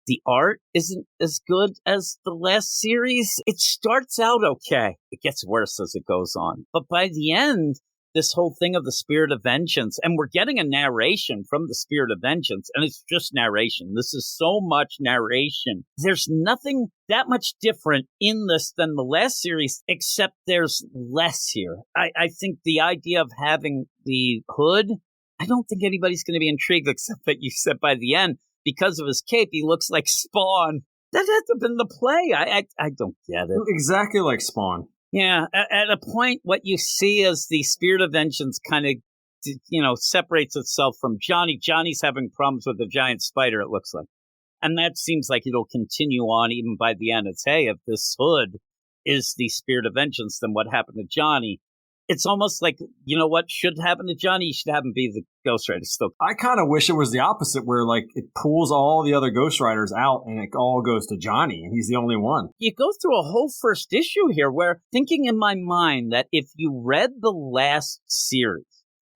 the art isn't as good as the last series. It starts out okay. It gets worse as it goes on. But by the end, this whole thing of the Spirit of Vengeance, and we're getting a narration from the Spirit of Vengeance, and it's just narration. This is so much narration. There's nothing that much different in this than the last series, except there's less here. I think the idea of having the Hood, I don't think anybody's going to be intrigued, except that you said by the end, because of his cape, he looks like Spawn. That had to have been the play. I don't get it. Exactly like Spawn. Yeah, at a point, what you see is the Spirit of Vengeance kind of, separates itself from Johnny. Johnny's having problems with the giant spider, it looks like. And that seems like it'll continue on even by the end. It's, hey, if this Hood is the Spirit of Vengeance, then what happened to Johnny? It's almost like, what should happen to Johnny? He should have him be the Ghost Rider still. I kind of wish it was the opposite, where like it pulls all the other Ghost Riders out and it all goes to Johnny, and he's the only one. You go through a whole first issue here where thinking in my mind that if you read the last series,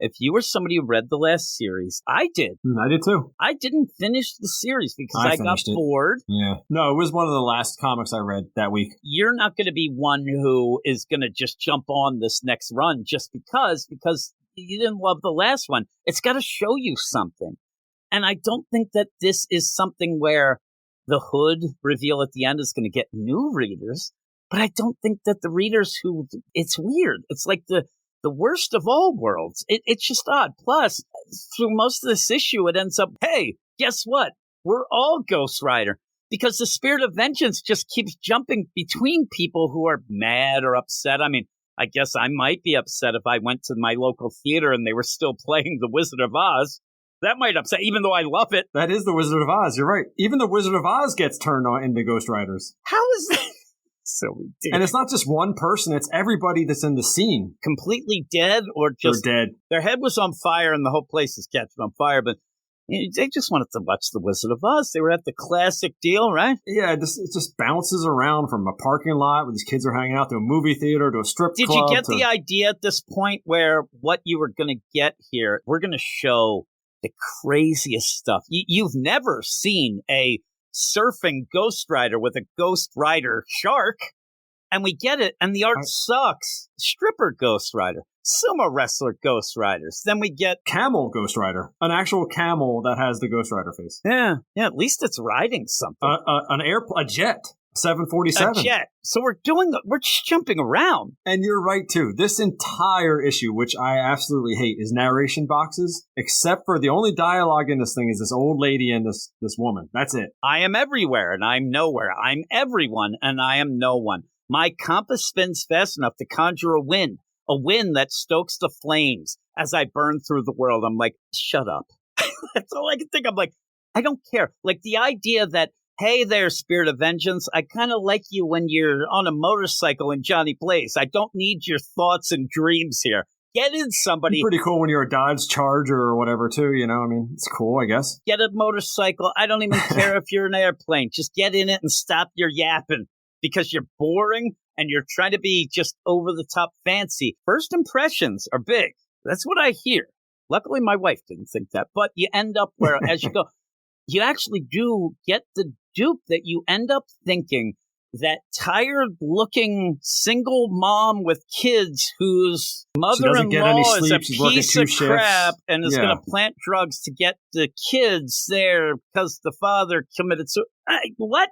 if you were somebody who read the last series, I did. I did too. I didn't finish the series because I got bored. Yeah. No, it was one of the last comics I read that week. You're not going to be one who is going to just jump on this next run just because you didn't love the last one. It's got to show you something. And I don't think that this is something where the Hood reveal at the end is going to get new readers. But I don't think that the readers it's weird. It's like the worst of all worlds. It's just odd. Plus, through most of this issue, it ends up, hey, guess what? We're all Ghost Rider. Because the Spirit of Vengeance just keeps jumping between people who are mad or upset. I mean, I guess I might be upset if I went to my local theater and they were still playing The Wizard of Oz. That might upset, even though I love it. That is The Wizard of Oz. You're right. Even The Wizard of Oz gets turned on into Ghost Riders. How is that? So ridiculous. And it's not just one person, it's everybody that's in the scene. Completely dead or just... They're dead. Their head was on fire and the whole place is catching on fire, but they just wanted to watch The Wizard of Oz. They were at the classic deal, right? Yeah, it just bounces around from a parking lot where these kids are hanging out to a movie theater to a strip club. Did you get the idea at this point where what you were going to get here, we're going to show the craziest stuff. You've never seen a surfing Ghost Rider with a Ghost Rider shark, and we get it, and the art sucks. Stripper Ghost Rider, sumo wrestler Ghost Riders. Then we get camel Ghost Rider, an actual camel that has the Ghost Rider face. Yeah. At least it's riding something. A jet. 747. A jet. So we're just jumping around. And you're right, too. This entire issue, which I absolutely hate, is narration boxes, except for the only dialogue in this thing is this old lady and this woman. That's it. I am everywhere, and I'm nowhere. I'm everyone, and I am no one. My compass spins fast enough to conjure a wind that stokes the flames as I burn through the world. I'm like, shut up. That's all I can think. I'm like, I don't care. Like the idea that, hey there, Spirit of Vengeance, I kind of like you when you're on a motorcycle in Johnny Blaze. I don't need your thoughts and dreams here. Get in somebody. It's pretty cool when you're a Dodge Charger or whatever, too, I mean, it's cool, I guess. Get a motorcycle. I don't even care if you're an airplane. Just get in it and stop your yapping because you're boring and you're trying to be just over-the-top fancy. First impressions are big. That's what I hear. Luckily, my wife didn't think that. But you end up where, as you go, you actually do get the dupe that you end up thinking that tired-looking single mom with kids whose mother-in-law is a piece of crap and is going to plant drugs to get the kids there because the father committed suicide. What?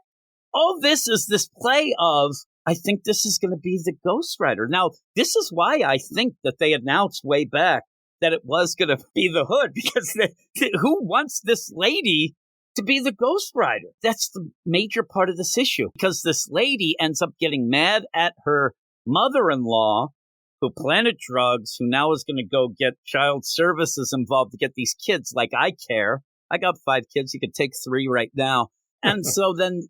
All this is this play of, I think this is going to be the Ghost Rider. Now, this is why I think that they announced way back that it was going to be the Hood, because who wants this lady to be the Ghost Rider? That's the major part of this issue, because this lady ends up getting mad at her mother-in-law who planted drugs, who now is going to go get child services involved to get these kids. Like, I care. I got 5 kids. You could take 3 right now. And so then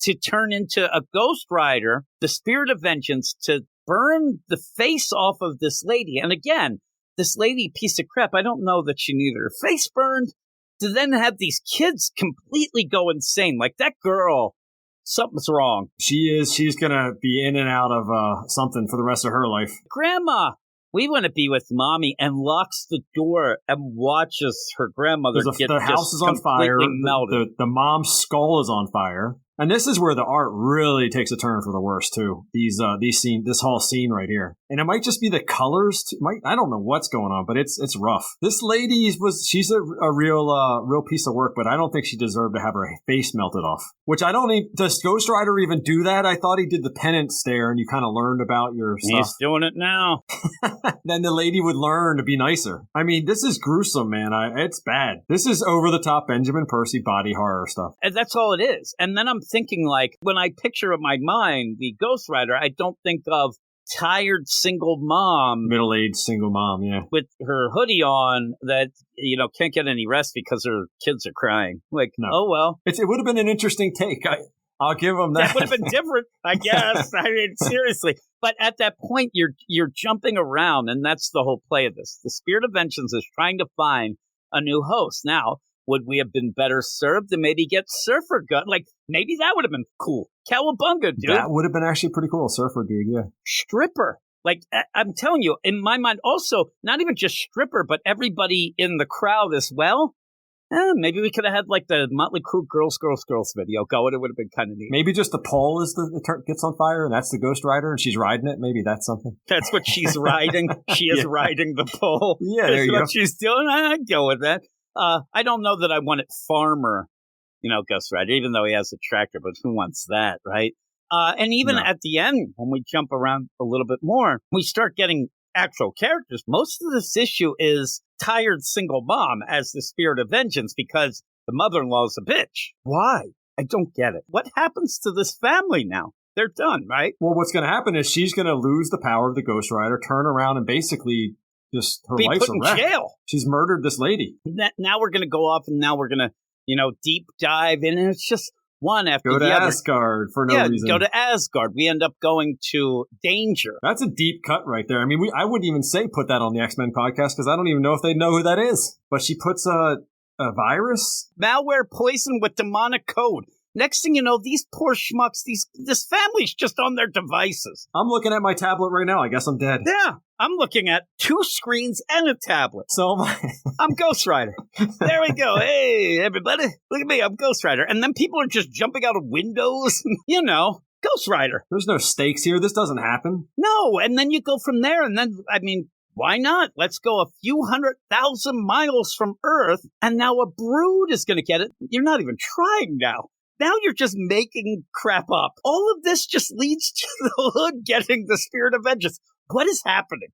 to turn into a Ghost Rider, the Spirit of Vengeance, to burn the face off of this lady. And again, this lady, piece of crap, I don't know that she needed her face burned. To then have these kids completely go insane. Like, that girl, something's wrong. She's going to be in and out of something for the rest of her life. Grandma, we want to be with Mommy, and locks the door and watches her grandmother get the house is on fire. Melted. The mom's skull is on fire. And this is where the art really takes a turn for the worse too. These this whole scene right here, and it might just be the colors. I don't know what's going on, but it's rough. This lady she's a real piece of work, but I don't think she deserved to have her face melted off. Which I don't even. Does Ghost Rider even do that? I thought he did the penance stare, and you kind of learned about your stuff. He's doing it now. Then the lady would learn to be nicer. I mean, this is gruesome, man. It's bad. This is over the top Benjamin Percy body horror stuff. And that's all it is. And then I'm thinking, like, when I picture in my mind the Ghost Rider, I don't think of tired single mom. Middle-aged single mom, yeah. With her hoodie on that, can't get any rest because her kids are crying. Like, no. Oh, well. It would have been an interesting take. I'll give them that. That would have been different, I guess. I mean, seriously. But at that point, you're jumping around, and that's the whole play of this. The Spirit of Vengeance is trying to find a new host. Now, would we have been better served to maybe get Surfer Gun? Like, maybe that would have been cool. Cowabunga, dude. That would have been actually pretty cool. Surfer dude, yeah. Stripper. Like, I'm telling you, in my mind, also, not even just Stripper, but everybody in the crowd as well. Maybe we could have had, like, the Motley Crue Girls video go. It would have been kind of neat. Maybe just the pole is gets on fire, and that's the Ghost Rider, and she's riding it. Maybe that's something. That's what she's riding. She is riding the pole. Yeah, there you go. That's what she's doing. I'd go with that. I don't know that I wanted Farmer, Ghost Rider, even though he has a tractor, but who wants that, right? And even at the end, when we jump around a little bit more, we start getting actual characters. Most of this issue is tired single mom as the Spirit of Vengeance because the mother-in-law's a bitch. Why? I don't get it. What happens to this family now? They're done, right? Well, what's going to happen is she's going to lose the power of the Ghost Rider, turn around, and basically just her life's a wreck. Jail. She's murdered this lady. Now we're going to go off, and now we're going to, deep dive in, and it's just one after the other. Go to Asgard for no reason. Go to Asgard. We end up going to Danger. That's a deep cut right there. I mean, I wouldn't even say put that on the X-Men podcast because I don't even know if they know who that is. But she puts a virus? Malware poison with demonic code. Next thing you know, these poor schmucks, this family's just on their devices. I'm looking at my tablet right now. I guess I'm dead. Yeah, I'm looking at 2 screens and a tablet. So am I. I'm Ghost Rider. There we go. Hey, everybody, look at me. I'm Ghost Rider. And then people are just jumping out of windows. Ghost Rider. There's no stakes here. This doesn't happen. No, and then you go from there, and then, why not? Let's go a few 100,000 miles from Earth, and now a brood is going to get it. You're not even trying now. Now you're just making crap up. All of this just leads to the Hood getting the Spirit of Vengeance. What is happening?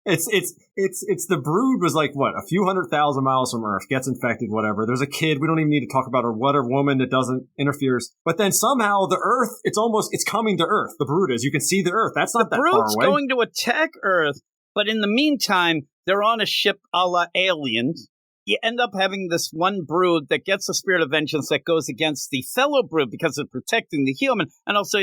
It's the brood was like, what, a few 100,000 miles from Earth, gets infected, whatever. There's a kid, we don't even need to talk about her, what a woman that doesn't interferes. But then somehow the Earth, it's coming to Earth. The brood is. You can see the Earth. That's not that far away. The brood's going to attack Earth, but in the meantime, they're on a ship a la Aliens. You end up having this one brood that gets the Spirit of Vengeance that goes against the fellow brood because of protecting the human. And also,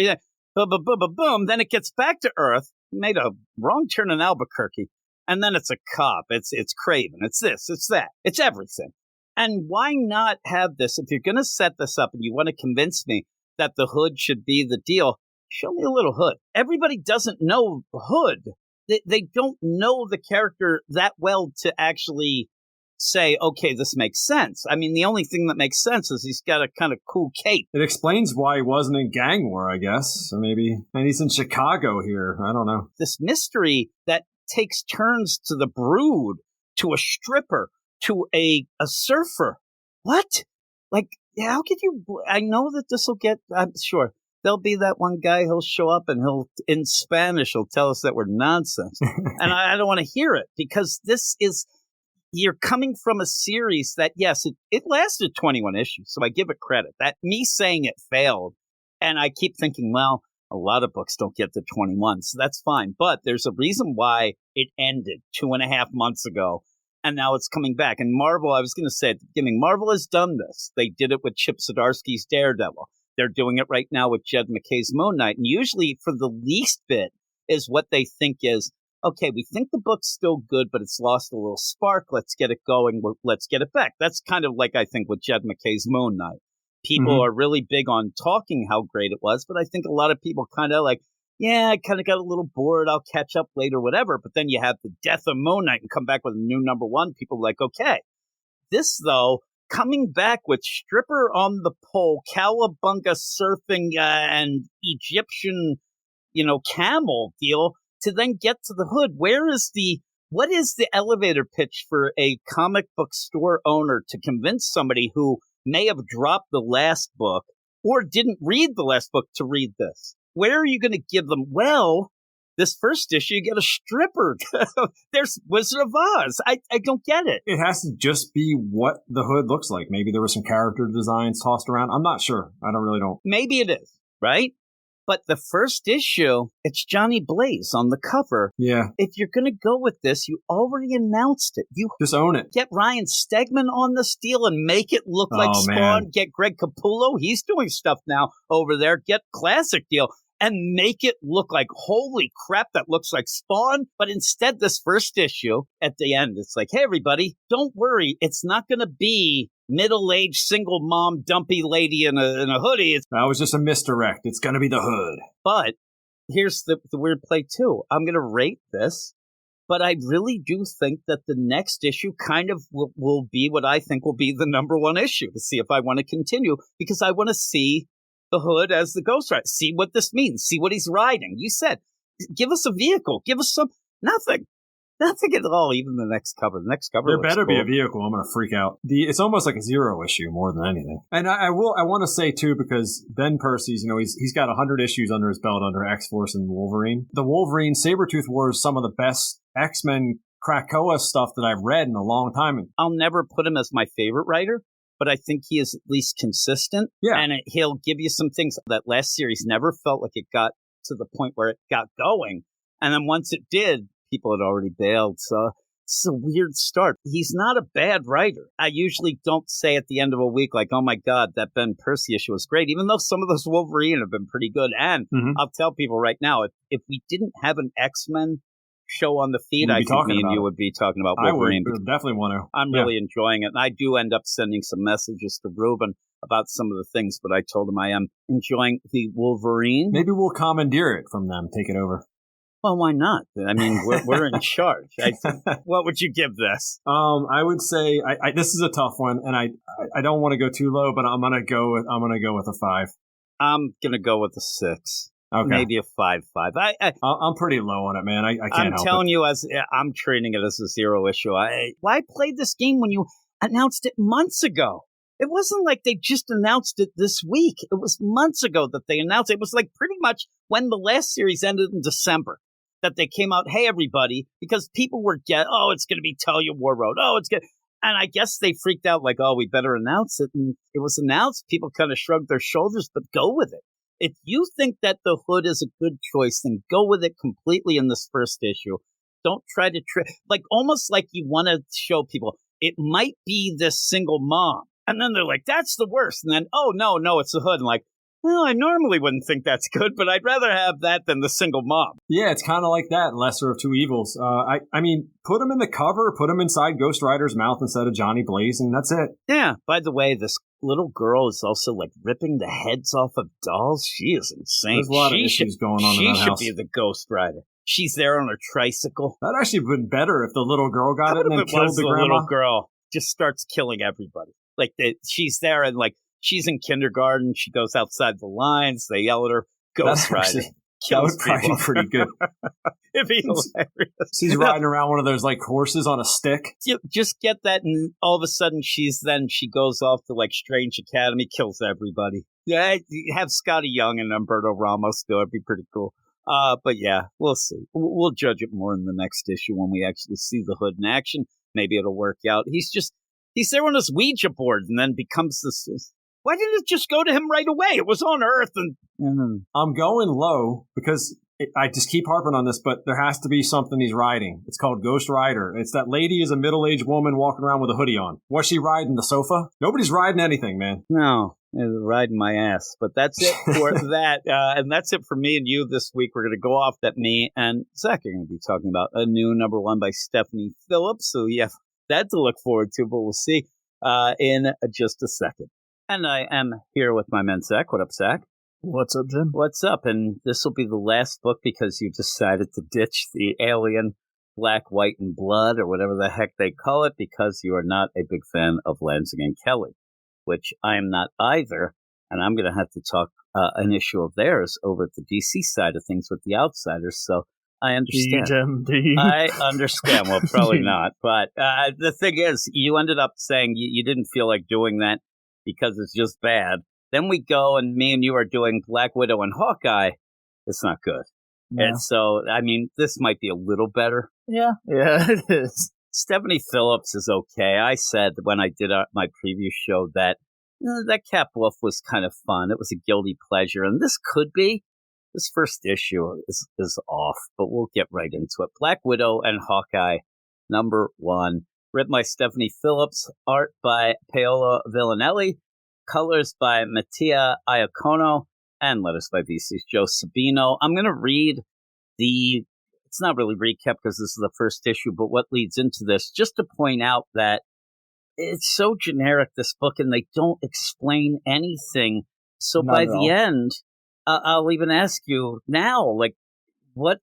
boom, then it gets back to Earth, made a wrong turn in Albuquerque. And then it's a cop. It's Craven. It's this. It's that. It's everything. And why not have this? If you're going to set this up and you want to convince me that the Hood should be the deal, show me a little Hood. Everybody doesn't know Hood. They don't know the character that well to actually say, okay, this makes sense. I mean, the only thing that makes sense is he's got a kind of cool cape. It explains why he wasn't in gang war, I guess. Or maybe. And he's in Chicago here. I don't know. This mystery that takes turns to the brood, to a stripper, to a surfer. What? Like, how could you? I know that this will get, I'm sure. There'll be that one guy, he'll show up and in Spanish, he'll tell us that we're nonsense. And I don't want to hear it because this is, you're coming from a series that, yes, it lasted 21 issues, so I give it credit. That me saying it failed, and I keep thinking, well, a lot of books don't get to 21, so that's fine. But there's a reason why it ended 2.5 months ago, and now it's coming back. And Marvel, I was going to say at the beginning, Marvel has done this. They did it with Chip Zdarsky's Daredevil. They're doing it right now with Jed McKay's Moon Knight. And usually for the least bit is what they think is, okay, we think the book's still good, but it's lost a little spark. Let's get it going. Let's get it back. That's kind of like I think with Jed McKay's Moon Knight. People are really big on talking how great it was, but I think a lot of people kind of like, yeah, I kind of got a little bored. I'll catch up later, whatever. But then you have the death of Moon Knight and come back with a new #1. People are like, okay. This, though, coming back with stripper on the pole, cowabunga surfing, and Egyptian, camel deal to then get to the hood. What is the elevator pitch for a comic book store owner to convince somebody who may have dropped the last book or didn't read the last book to read this? Where are you going to give them? Well, this first issue, you get a stripper. There's Wizard of Oz. I don't get it. It has to just be what the hood looks like. Maybe there were some character designs tossed around. I'm not sure. I really don't. Maybe it is, right? But the first issue, it's Johnny Blaze on the cover. Yeah. If you're going to go with this, you already announced it. You just own it. Get Ryan Stegman on this deal and make it look like Spawn. Man. Get Greg Capullo. He's doing stuff now over there. Get Classic deal and make it look like, holy crap, that looks like Spawn. But instead, this first issue at the end, it's like, hey, everybody, don't worry. It's not going to be middle-aged, single mom, dumpy lady in a hoodie. That was just a misdirect. It's going to be the hood. But here's the weird play, too. I'm going to rate this, but I really do think that the next issue kind of will be what I think will be the number one issue to see if I want to continue, because I want to see the hood as the Ghost Rider. See what this means. See what he's riding. You said, give us a vehicle. Give us nothing. Nothing at all, even the next cover. The next cover there better be a vehicle. I'm going to freak out. It's almost like a Zero issue more than anything. And I want to say, too, because Ben Percy's, he's got 100 issues under his belt under X-Force and Wolverine. The Wolverine Sabretooth War is some of the best X-Men Krakoa stuff that I've read in a long time. I'll never put him as my favorite writer, but I think he is at least consistent. Yeah. And he'll give you some things. That last series never felt like it got to the point where it got going. And then once it did, people had already bailed. So it's a weird start. He's not a bad writer. I usually don't say at the end of a week, like, oh my God, that Ben Percy issue was great, even though some of those Wolverine have been pretty good. And I'll tell people right now, if we didn't have an X-Men show on the feed, I think me and you would be talking about Wolverine. I would definitely want to. I'm really enjoying it. And I do end up sending some messages to Ruben about some of the things, but I told him I am enjoying the Wolverine. Maybe we'll commandeer it from them, take it over. Well, why not? I mean, we're in charge. What would you give this? I would say this is a tough one, and I don't want to go too low, but I'm gonna go with a 5. I'm gonna go with a 6. Okay, maybe a 5.5. I'm pretty low on it, man. I can't help it. I'm telling you, I'm treating it as a Zero issue. Why play this game when you announced it months ago? It wasn't like they just announced it this week. It was months ago that they announced it. It was like pretty much when the last series ended in December that they came out, hey, everybody, because people were it's going to be Talia War Road. And I guess they freaked out like, we better announce it. And it was announced. People kind of shrugged their shoulders, but go with it. If you think that the hood is a good choice, then go with it completely in this first issue. Don't try to almost like you want to show people it might be this single mom. And then they're like, that's the worst. And then, no, it's the hood. And like, well, I normally wouldn't think that's good, but I'd rather have that than the single mom. Yeah, it's kind of like that, lesser of two evils. I mean, put him in the cover, put him inside Ghost Rider's mouth instead of Johnny Blaze, and that's it. Yeah, by the way, this little girl is also like ripping the heads off of dolls. She is insane. There's a lot of issues going on in that house. She should be the Ghost Rider. She's there on her tricycle. That'd actually been better if the little girl got it and then killed the grandma. Little girl just starts killing everybody. Like, she's there and like, she's in kindergarten. She goes outside the lines. They yell at her, Ghost Rider. That would probably be pretty good. It'd be hilarious. She's riding around one of those like horses on a stick. Just get that, and all of a sudden she goes off to like Strange Academy, kills everybody. Yeah, have Scotty Young and Umberto Ramos do it. It'd be pretty cool. But yeah, we'll see. We'll judge it more in the next issue when we actually see the hood in action. Maybe it'll work out. He's there on his Ouija board and then becomes this. Why didn't it just go to him right away? It was on Earth. And I'm going low because I just keep harping on this, but there has to be something he's riding. It's called Ghost Rider. It's that lady is a middle-aged woman walking around with a hoodie on. What's she riding, the sofa? Nobody's riding anything, man. No, riding my ass. But that's it for that. And that's it for me and you this week. We're going to go off that me and Zach are going to be talking about a new #1 by Stephanie Phillips. So you have that to look forward to, but we'll see in just a second. And I am here with my man, Zach. What up, Zach? What's up, Jim? What's up? And this will be the last book because you decided to ditch the Alien Black, White, and Blood, or whatever the heck they call it, because you are not a big fan of Lansing and Kelly, which I am not either. And I'm going to have to talk an issue of theirs over at the DC side of things with the Outsiders. So I understand. I understand. Well, probably not. But the thing is, you ended up saying you didn't feel like doing that because it's just bad. Then we go and me and you are doing Black Widow and Hawkeye. It's not good. Yeah. And so, I mean, this might be a little better. Yeah, it is. Stephanie Phillips is okay. I said when I did my preview show that that Cat Wolf was kind of fun. It was a guilty pleasure. And this could be. This first issue is off, but we'll get right into it. Black Widow and Hawkeye, #1. Written by Stephanie Phillips. Art by Paola Villanelli. Colors by Mattia Iacono. And letters by VC's Joe Sabino. I'm going to read it's not really recap because this is the first issue, but what leads into this, just to point out that it's so generic, this book, and they don't explain anything. So by the end, I'll even ask you now, like, what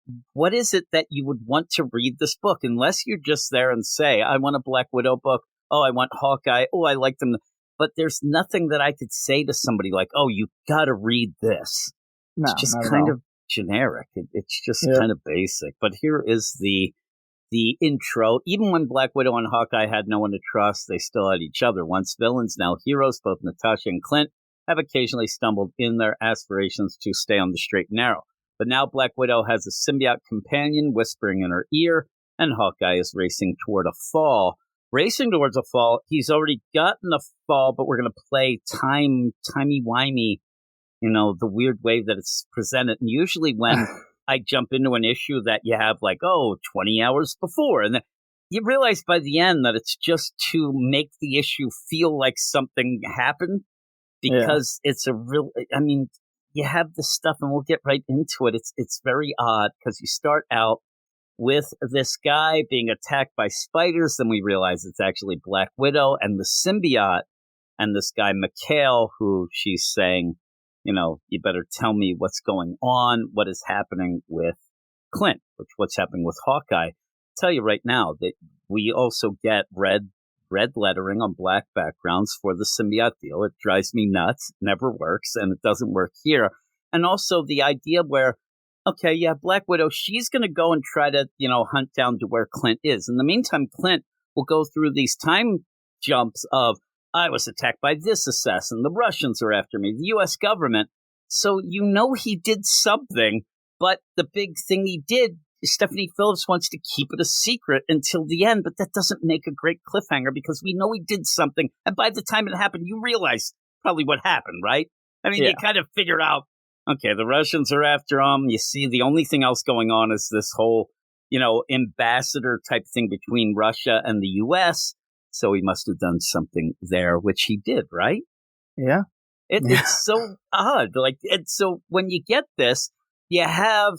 is it that you would want to read this book? Unless you're just there and say, I want a Black Widow book. Oh, I want Hawkeye. Oh, I like them. But there's nothing that I could say to somebody like, oh, you got to read this. No, it's just kind of generic. It's just kind of basic. But here is the intro. Even when Black Widow and Hawkeye had no one to trust, they still had each other. Once villains, now heroes, both Natasha and Clint have occasionally stumbled in their aspirations to stay on the straight and narrow. But now Black Widow has a symbiote companion whispering in her ear, and Hawkeye is racing toward a fall. Racing towards a fall, he's already gotten a fall, but we're going to play timey-wimey, the weird way that it's presented. And usually when I jump into an issue that you have 20 hours before, and then you realize by the end that it's just to make the issue feel like something happened. Because it's a real, you have this stuff, and we'll get right into it. It's very odd because you start out with this guy being attacked by spiders, then we realize it's actually Black Widow and the symbiote, and this guy Mikhail, who she's saying, you better tell me what's going on, what is happening with Clint, what's happening with Hawkeye. I'll tell you right now that we also get red lettering on black backgrounds for the symbiote deal. It drives me nuts. It never works, and it doesn't work here. And also the idea where, okay, yeah, Black Widow, she's going to go and try to, hunt down to where Clint is. In the meantime, Clint will go through these time jumps of, I was attacked by this assassin, the Russians are after me, the U.S. government. So he did something, but the big thing he did, Stephanie Phillips wants to keep it a secret until the end, but that doesn't make a great cliffhanger because we know he did something. And by the time it happened, you realize probably what happened, right? You kind of figure out, okay, the Russians are after him. You see, the only thing else going on is this whole, ambassador type thing between Russia and the U.S. So he must have done something there, which he did, right? Yeah. It's so odd. And so when you get this, you have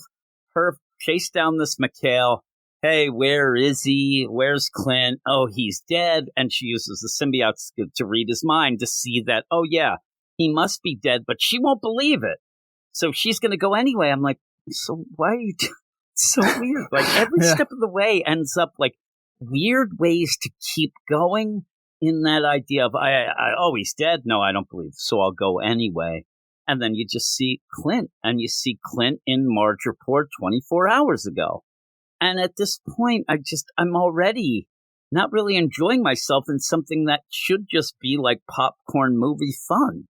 her chase down this Mikhail. Hey, where is he? Where's Clint? Oh, he's dead. And she uses the symbiotes to read his mind to see that, oh, yeah, he must be dead, but she won't believe it. So she's going to go anyway. I'm like, so why are you doing so weird? Every step of the way ends up weird ways to keep going in that idea of, oh, he's dead? No, I don't believe, so I'll go anyway. And then you just see Clint, and you see Clint in Marge Report 24 hours ago. And at this point, I'm already not really enjoying myself in something that should just be like popcorn movie fun.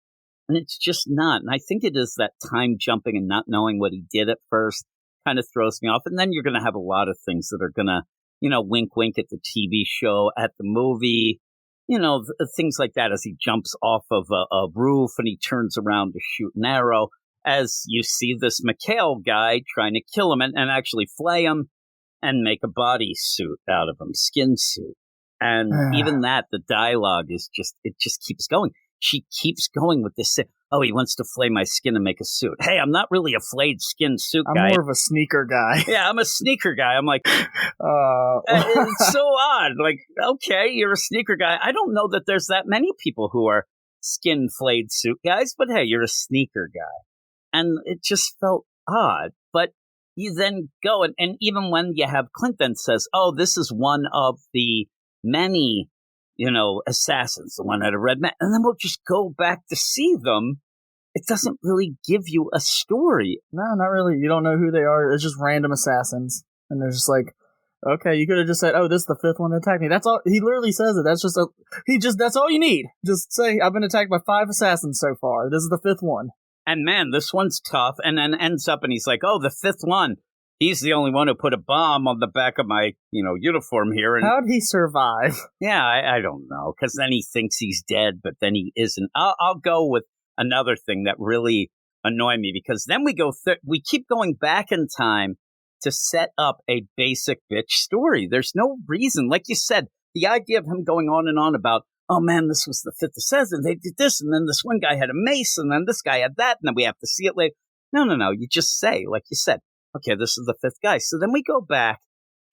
And it's just not. And I think it is that time jumping and not knowing what he did at first kind of throws me off. And then you're going to have a lot of things that are going to, wink, wink at the TV show, at the movie, things like that as he jumps off of a roof and he turns around to shoot an arrow. As you see this Mikhail guy trying to kill him and actually flay him and make a body suit out of him, skin suit. And even that, the dialogue is it just keeps going. She keeps going with this. Oh, he wants to flay my skin and make a suit. Hey, I'm not really a flayed skin suit guy. I'm more of a sneaker guy. Yeah, I'm a sneaker guy. I'm like, it's so odd. Okay, you're a sneaker guy. I don't know that there's that many people who are skin flayed suit guys, but hey, you're a sneaker guy. And it just felt odd. But you then go and even when you have Clint then says, oh, this is one of the many, assassins, the one that had red man, and then we'll just go back to see them. It doesn't really give you a story. No, not really. You don't know who they are. It's just random assassins. And they're just like, okay, you could have just said, oh, this is the fifth one that attacked me. That's all. He literally says it. That's all you need. Just say, I've been attacked by 5 assassins so far. This is the fifth one. And man, this one's tough. And then ends up and he's like, oh, the fifth one. He's the only one who put a bomb on the back of my, uniform here. And how'd he survive? Yeah, I don't know. Because then he thinks he's dead, but then he isn't. I'll go with another thing that really annoyed me, because then we keep going back in time to set up a basic bitch story. There's no reason. Like you said, the idea of him going on and on about, oh man, this was the fifth assassin, they did this, and then this one guy had a mace, and then this guy had that, and then we have to see it later. No. You just say, like you said, okay, this is the fifth guy. So then we go back,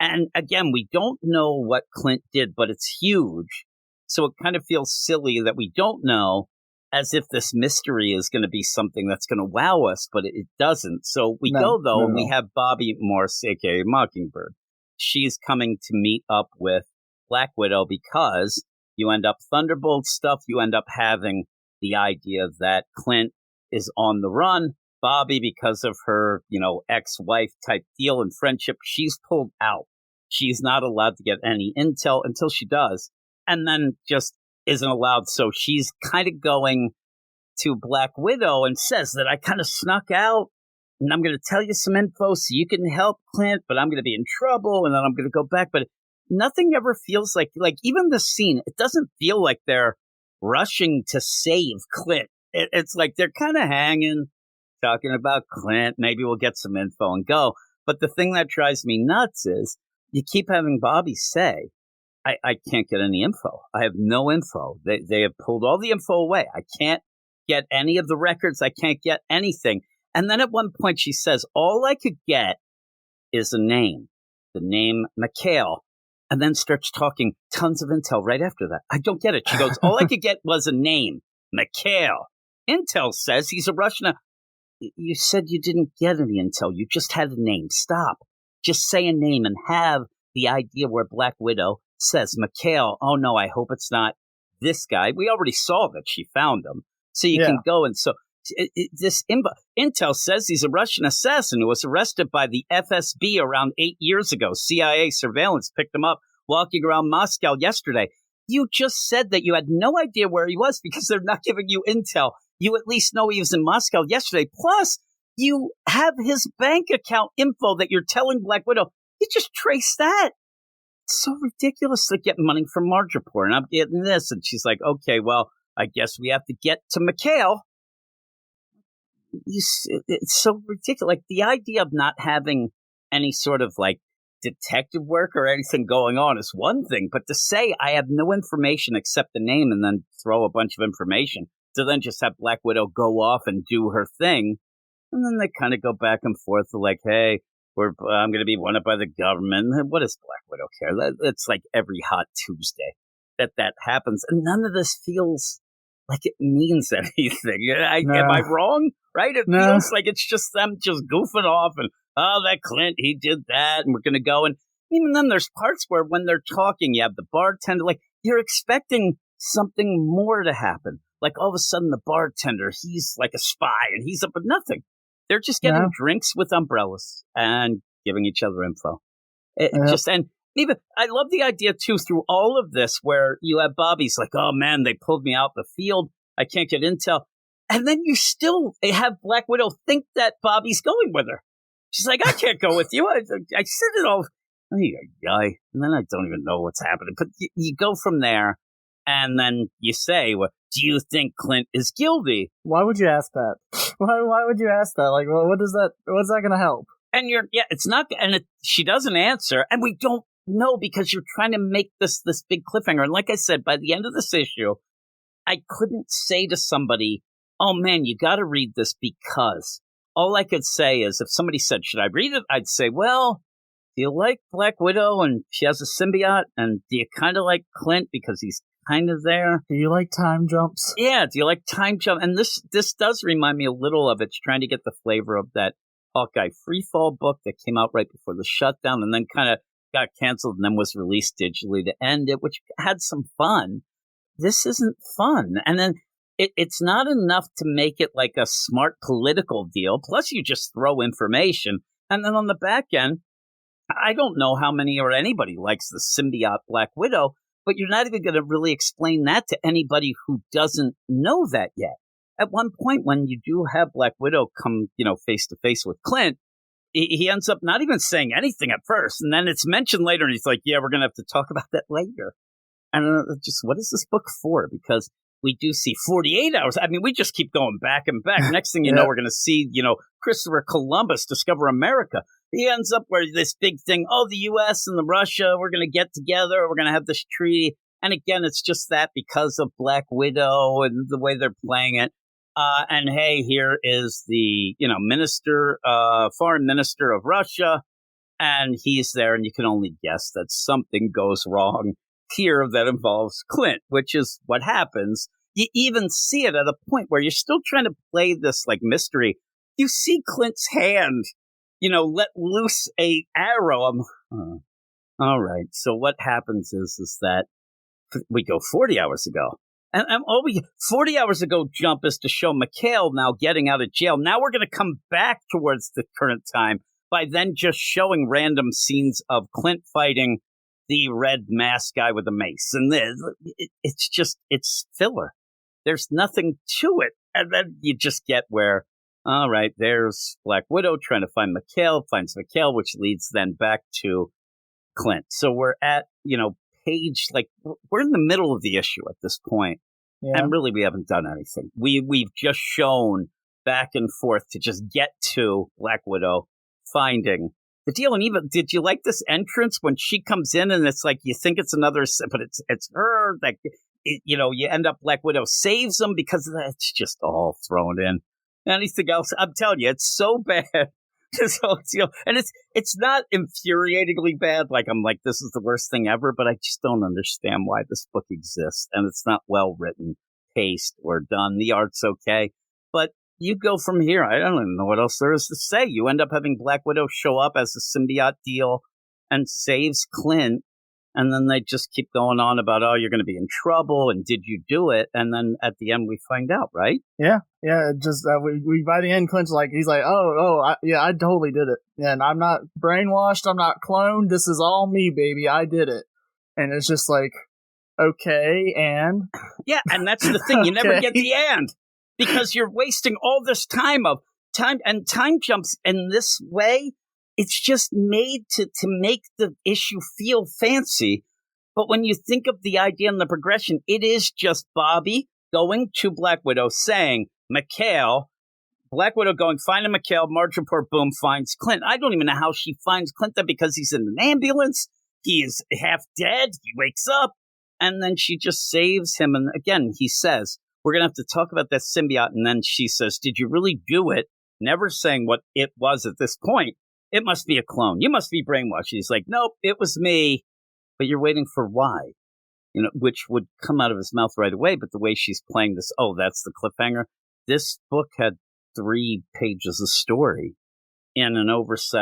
and again, we don't know what Clint did, but it's huge. So it kind of feels silly that we don't know, as if this mystery is going to be something that's going to wow us, but it doesn't. So we go, though, and we have Bobby Morse, a.k.a. Mockingbird. She's coming to meet up with Black Widow because you end up Thunderbolt stuff. You end up having the idea that Clint is on the run. Bobby, because of her, ex-wife type deal and friendship, she's pulled out. She's not allowed to get any intel until she does. And then just isn't allowed. So she's kind of going to Black Widow and says that I kind of snuck out and I'm going to tell you some info so you can help Clint, but I'm going to be in trouble and then I'm going to go back. But nothing ever feels like even the scene, it doesn't feel like they're rushing to save Clint. It's like they're kind of hanging, talking about Clint. Maybe we'll get some info and go. But the thing that drives me nuts is you keep having Bobby say, I can't get any info. I have no info. They have pulled all the info away. I can't get any of the records. I can't get anything. And then at one point she says, all I could get is a name, the name McHale, and then starts talking tons of intel right after that. I don't get it. She goes, all I could get was a name, McHale. Intel says he's a Russian. You said you didn't get any intel. You just had a name. Stop. Just say a name and have the idea where Black Widow says, McHale, oh no, I hope it's not this guy. We already saw that she found him. So you can go and so this intel says he's a Russian assassin who was arrested by the FSB around 8 years ago. CIA surveillance picked him up walking around Moscow yesterday. You just said that you had no idea where he was because they're not giving you intel. You at least know he was in Moscow yesterday. Plus, you have his bank account info that you're telling Black Widow. You just trace that. It's so ridiculous to get money from Marjapur, and I'm getting this. And she's like, okay, well, I guess we have to get to McHale. It's so ridiculous. Like, the idea of not having any sort of, detective work or anything going on is one thing, but to say I have no information except the name and then throw a bunch of information to then just have Black Widow go off and do her thing, and then they kind of go back and forth like, hey, I'm going to be wanted by the government. What does Black Widow care? It's like every hot Tuesday that happens. And none of this feels like it means anything. Am I wrong? Right? It feels like it's just them just goofing off and, oh, that Clint, he did that, and we're going to go. And even then there's parts where when they're talking, you have the bartender, you're expecting something more to happen. Like all of a sudden the bartender, he's like a spy and he's up with nothing. They're just getting drinks with umbrellas and giving each other info. And even I love the idea too through all of this where you have Bobby's like, oh man, they pulled me out the field. I can't get intel. And then you still have Black Widow think that Bobby's going with her. She's like, I can't go with you. I said it all. And then I don't even know what's happening. But you go from there and then you say, well, do you think Clint is guilty? Why would you ask that? Why would you ask that? Like, well, what's that going to help? And it's not, and she doesn't answer, and we don't know because you're trying to make this big cliffhanger. And like I said, by the end of this issue, I couldn't say to somebody, oh man, you got to read this because all I could say is if somebody said, should I read it? I'd say, well, do you like Black Widow and she has a symbiote? And do you kind of like Clint because he's kind of there? Do you like time jumps? Yeah, do you like time jump? And this does remind me a little of it's trying to get the flavor of that Hawkeye Freefall book that came out right before the shutdown and then kind of got canceled and then was released digitally to end it, which had some fun. This isn't fun. And then it's not enough to make it like a smart political deal. Plus, you just throw information. And then on the back end, I don't know how many or anybody likes the symbiote Black Widow, but you're not even going to really explain that to anybody who doesn't know that yet. At one point, when you do have Black Widow come, face to face with Clint, he ends up not even saying anything at first. And then it's mentioned later, and he's like, yeah, we're going to have to talk about that later. And just what is this book for? Because we do see 48 hours. I mean, we just keep going back and back. Next thing you know, we're going to see, Christopher Columbus discover America. He ends up where this big thing, the U.S. and the Russia, we're going to get together. We're going to have this treaty. And again, it's just that because of Black Widow and the way they're playing it. And hey, here is the, foreign minister of Russia. And he's there. And you can only guess that something goes wrong here that involves Clint, which is what happens. You even see it at a point where you're still trying to play this like mystery. You see Clint's hand, let loose a arrow. All right. So what happens is that we go 40 hours ago. And 40 hours ago jump is to show Mikhail now getting out of jail. Now we're going to come back towards the current time by then just showing random scenes of Clint fighting the red mask guy with a mace. And it's filler. There's nothing to it. And then you just get where, all right, there's Black Widow trying to find Mikhail, finds Mikhail, which leads then back to Clint. So we're at, page, like, we're in the middle of the issue at this point. Yeah. And really, we haven't done anything. We've just shown back and forth to just get to Black Widow finding the deal. And even, did you like this entrance when she comes in and it's like, you think it's another, but it's her, like, you end up Black Widow saves them because it's just all thrown in. Anything else? I'm telling you, it's so bad. So and it's not infuriatingly bad. Like I'm like, this is the worst thing ever, but I just don't understand why this book exists. And it's not well written, paced, or done. The art's okay, but you go from here. I don't even know what else there is to say. You end up having Black Widow show up as a symbiote deal and saves Clint. And then they just keep going on about, you're going to be in trouble, and did you do it? And then at the end, we find out, right? Yeah. Just we by the end, Clint's like, he's like, I totally did it, and I'm not brainwashed, I'm not cloned. This is all me, baby. I did it, and it's just like, okay, and and that's the thing. You never get the and because you're wasting all this time and time jumps in this way. It's just made to make the issue feel fancy. But when you think of the idea and the progression, it is just Bobby going to Black Widow saying, Mikhail, Black Widow going, finding Mikhail, Marge report, boom, finds Clint. I don't even know how she finds Clint then because he's in an ambulance. He is half dead. He wakes up. And then she just saves him. And again, he says, we're going to have to talk about that symbiote. And then she says, did you really do it? Never saying what it was at this point. It must be a clone. You must be brainwashed. He's like, nope, it was me. But you're waiting for why, which would come out of his mouth right away. But the way she's playing this, that's the cliffhanger. This book had 3 pages of story in an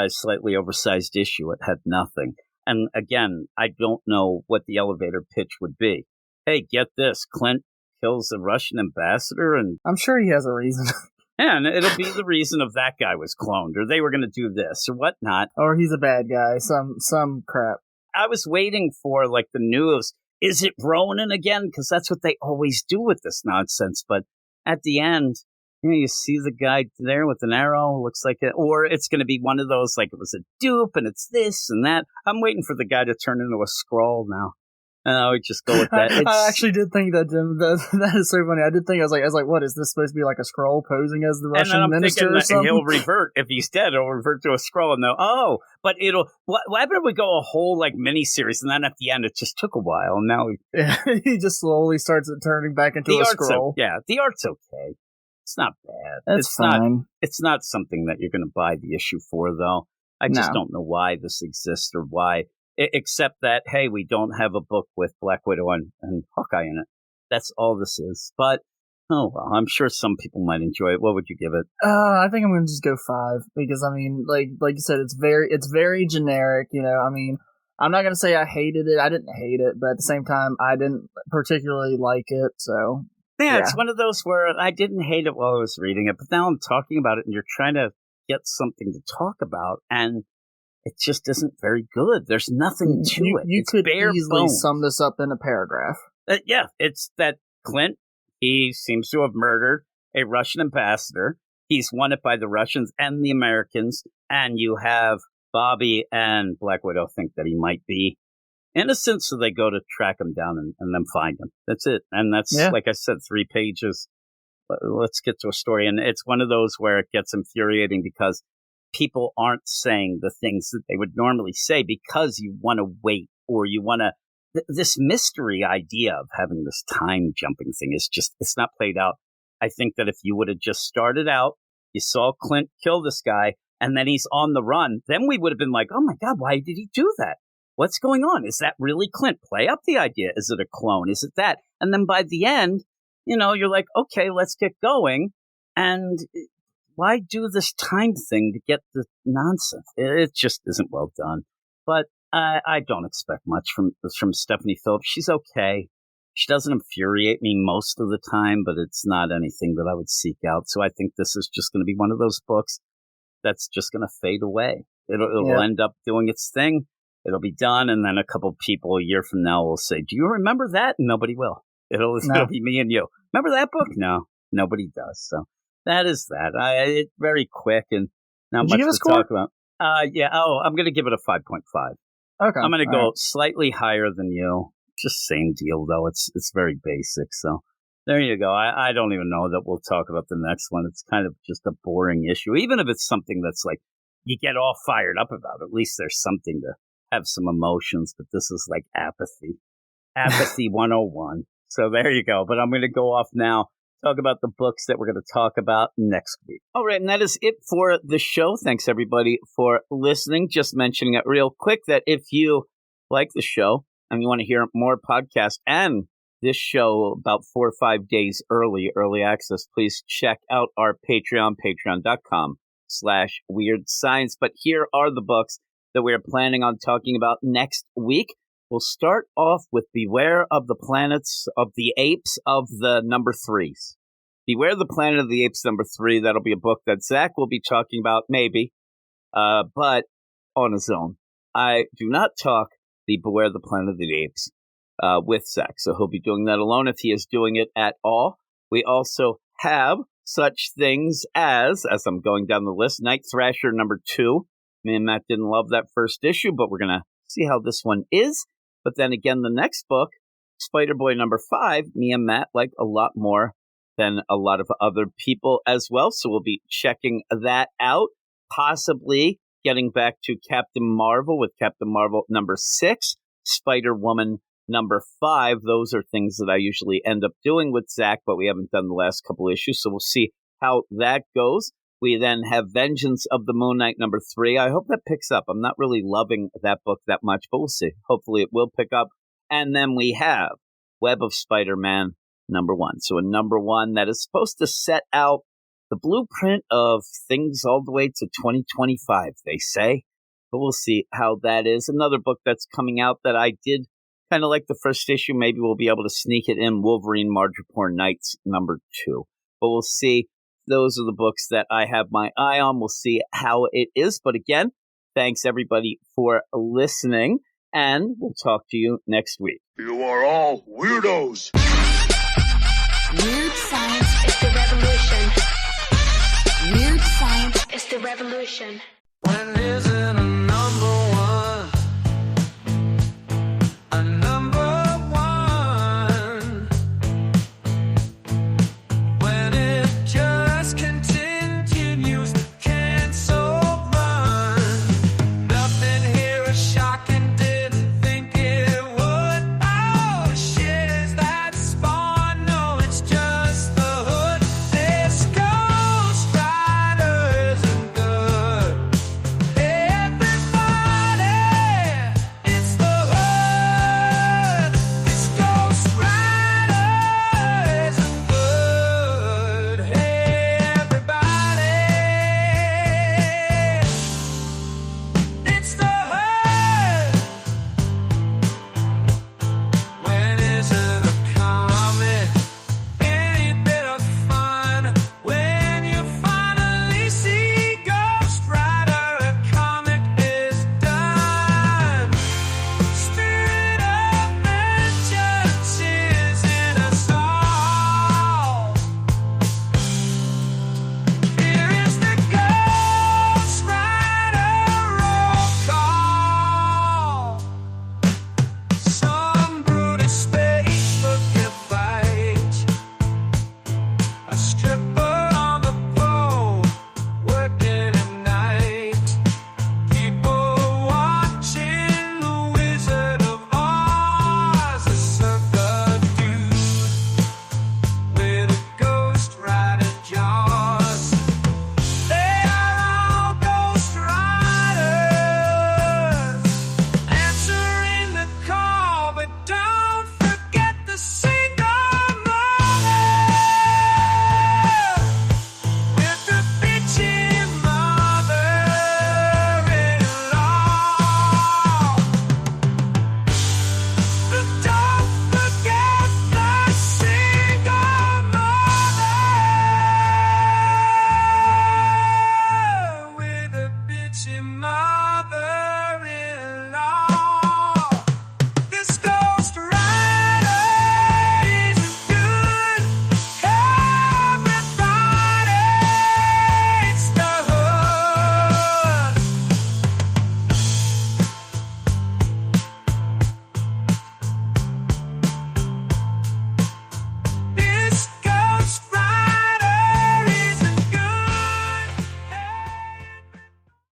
slightly oversized issue. It had nothing. And again, I don't know what the elevator pitch would be. Hey, get this. Clint kills a Russian ambassador. And I'm sure he has a reason. And it'll be the reason of that guy was cloned, or they were going to do this, or whatnot. Or he's a bad guy, some crap. I was waiting for, like, the news, is it Ronin again? Because that's what they always do with this nonsense. But at the end, you see the guy there with an arrow, looks like it, or it's going to be one of those, like, it was a dupe, and it's this and that. I'm waiting for the guy to turn into a scroll now. And I would just go with that. I actually did think that, Jim. That is so funny. I did think, I was like, what, is this supposed to be like a scroll posing as the Russian minister or something? He'll revert. If he's dead, he'll revert to a scroll and they'll, but why would we go a whole, like, mini-series and then at the end it just took a while and now he just slowly starts turning back into a scroll. The art's okay. It's not bad. It's fine. It's not something that you're going to buy the issue for, though. I just don't know why this exists or why. Except that, hey, we don't have a book with Black Widow and Hawkeye in it. That's all this is. But Oh, well, I'm sure some people might enjoy it. What would you give it? I think I'm gonna just go 5 because I mean, like you said, it's very generic. You know, I mean, I'm not gonna say I hated it. I didn't hate it, but at the same time, I didn't particularly like it. So Yeah, it's one of those where I didn't hate it while I was reading it, but now I'm talking about it, and you're trying to get something to talk about, and it just isn't very good. There's nothing to it. You It's could bare easily bones. sum this up in a paragraph. Yeah, it's that Clint, he seems to have murdered a Russian ambassador. He's won it by the Russians and the Americans, and you have Bobby and Black Widow think that he might be innocent, so they go to track him down and then find him. That's it. And that's, like I said, 3 pages. Let's get to a story. And it's one of those where it gets infuriating because people aren't saying the things that they would normally say because you want to wait, or you want to. This mystery idea of having this time jumping thing is just, it's not played out. I think that if you would have just started out, you saw Clint kill this guy, and then he's on the run, then we would have been like, oh my God, why did he do that? What's going on? Is that really Clint? Play up the idea. Is it a clone? Is it that? And then by the end, you know, you're like, okay, let's get going. And why do this time thing to get the nonsense? It just isn't well done. But I don't expect much from Stephanie Phillips. She's okay. She doesn't infuriate me most of the time, but it's not anything that I would seek out. So I think this is just going to be one of those books that's just going to fade away. It'll end up doing its thing. It'll be done, and then a couple of people a year from now will say, do you remember that? And nobody will. It'll be me and you. Remember that book? No, nobody does. So that is that. It's very quick and not much to talk about. I'm going to give it a 5.5. Okay. I'm going to go slightly higher than you. Just same deal, though. It's very basic. So there you go. I don't even know that we'll talk about the next one. It's kind of just a boring issue. Even if it's something that's like you get all fired up about, at least there's something to have some emotions. But this is like apathy. Apathy 101. So there you go. But I'm going to go off now. Talk about the books that we're going to talk about next week. All right, and that is it for the show. Thanks, everybody, for listening. Just mentioning it real quick that if you like the show and you want to hear more podcasts and this show about 4 or 5 days early access, please check out our Patreon, patreon.com/Weird Science. But here are the books that we're planning on talking about next week. We'll start off with Beware of the Planets of the Apes of the number 3s. Beware of the Planet of the Apes number 3. That'll be a book that Zach will be talking about, maybe, but on his own. I do not talk the Beware of the Planet of the Apes with Zach, so he'll be doing that alone if he is doing it at all. We also have such things as I'm going down the list, Night Thrasher number 2. Me and Matt didn't love that first issue, but we're going to see how this one is. But then again, the next book, Spider-Boy number 5, me and Matt like a lot more than a lot of other people as well. So we'll be checking that out, possibly getting back to Captain Marvel with Captain Marvel number 6, Spider-Woman number 5. Those are things that I usually end up doing with Zach, but we haven't done the last couple issues. So we'll see how that goes. We then have Vengeance of the Moon Knight number 3. I hope that picks up. I'm not really loving that book that much, but we'll see. Hopefully it will pick up. And then we have Web of Spider-Man number 1. So a number 1 that is supposed to set out the blueprint of things all the way to 2025, they say. But we'll see how that is. Another book that's coming out that I did kind of like the first issue. Maybe we'll be able to sneak it in. Wolverine Madripoor Knights number 2. But we'll see. Those are the books that I have my eye on. We'll see how it is. But again, thanks everybody for listening, and we'll talk to you next week. You are all weirdos. Weird science is the revolution. Weird science is the revolution. When isn't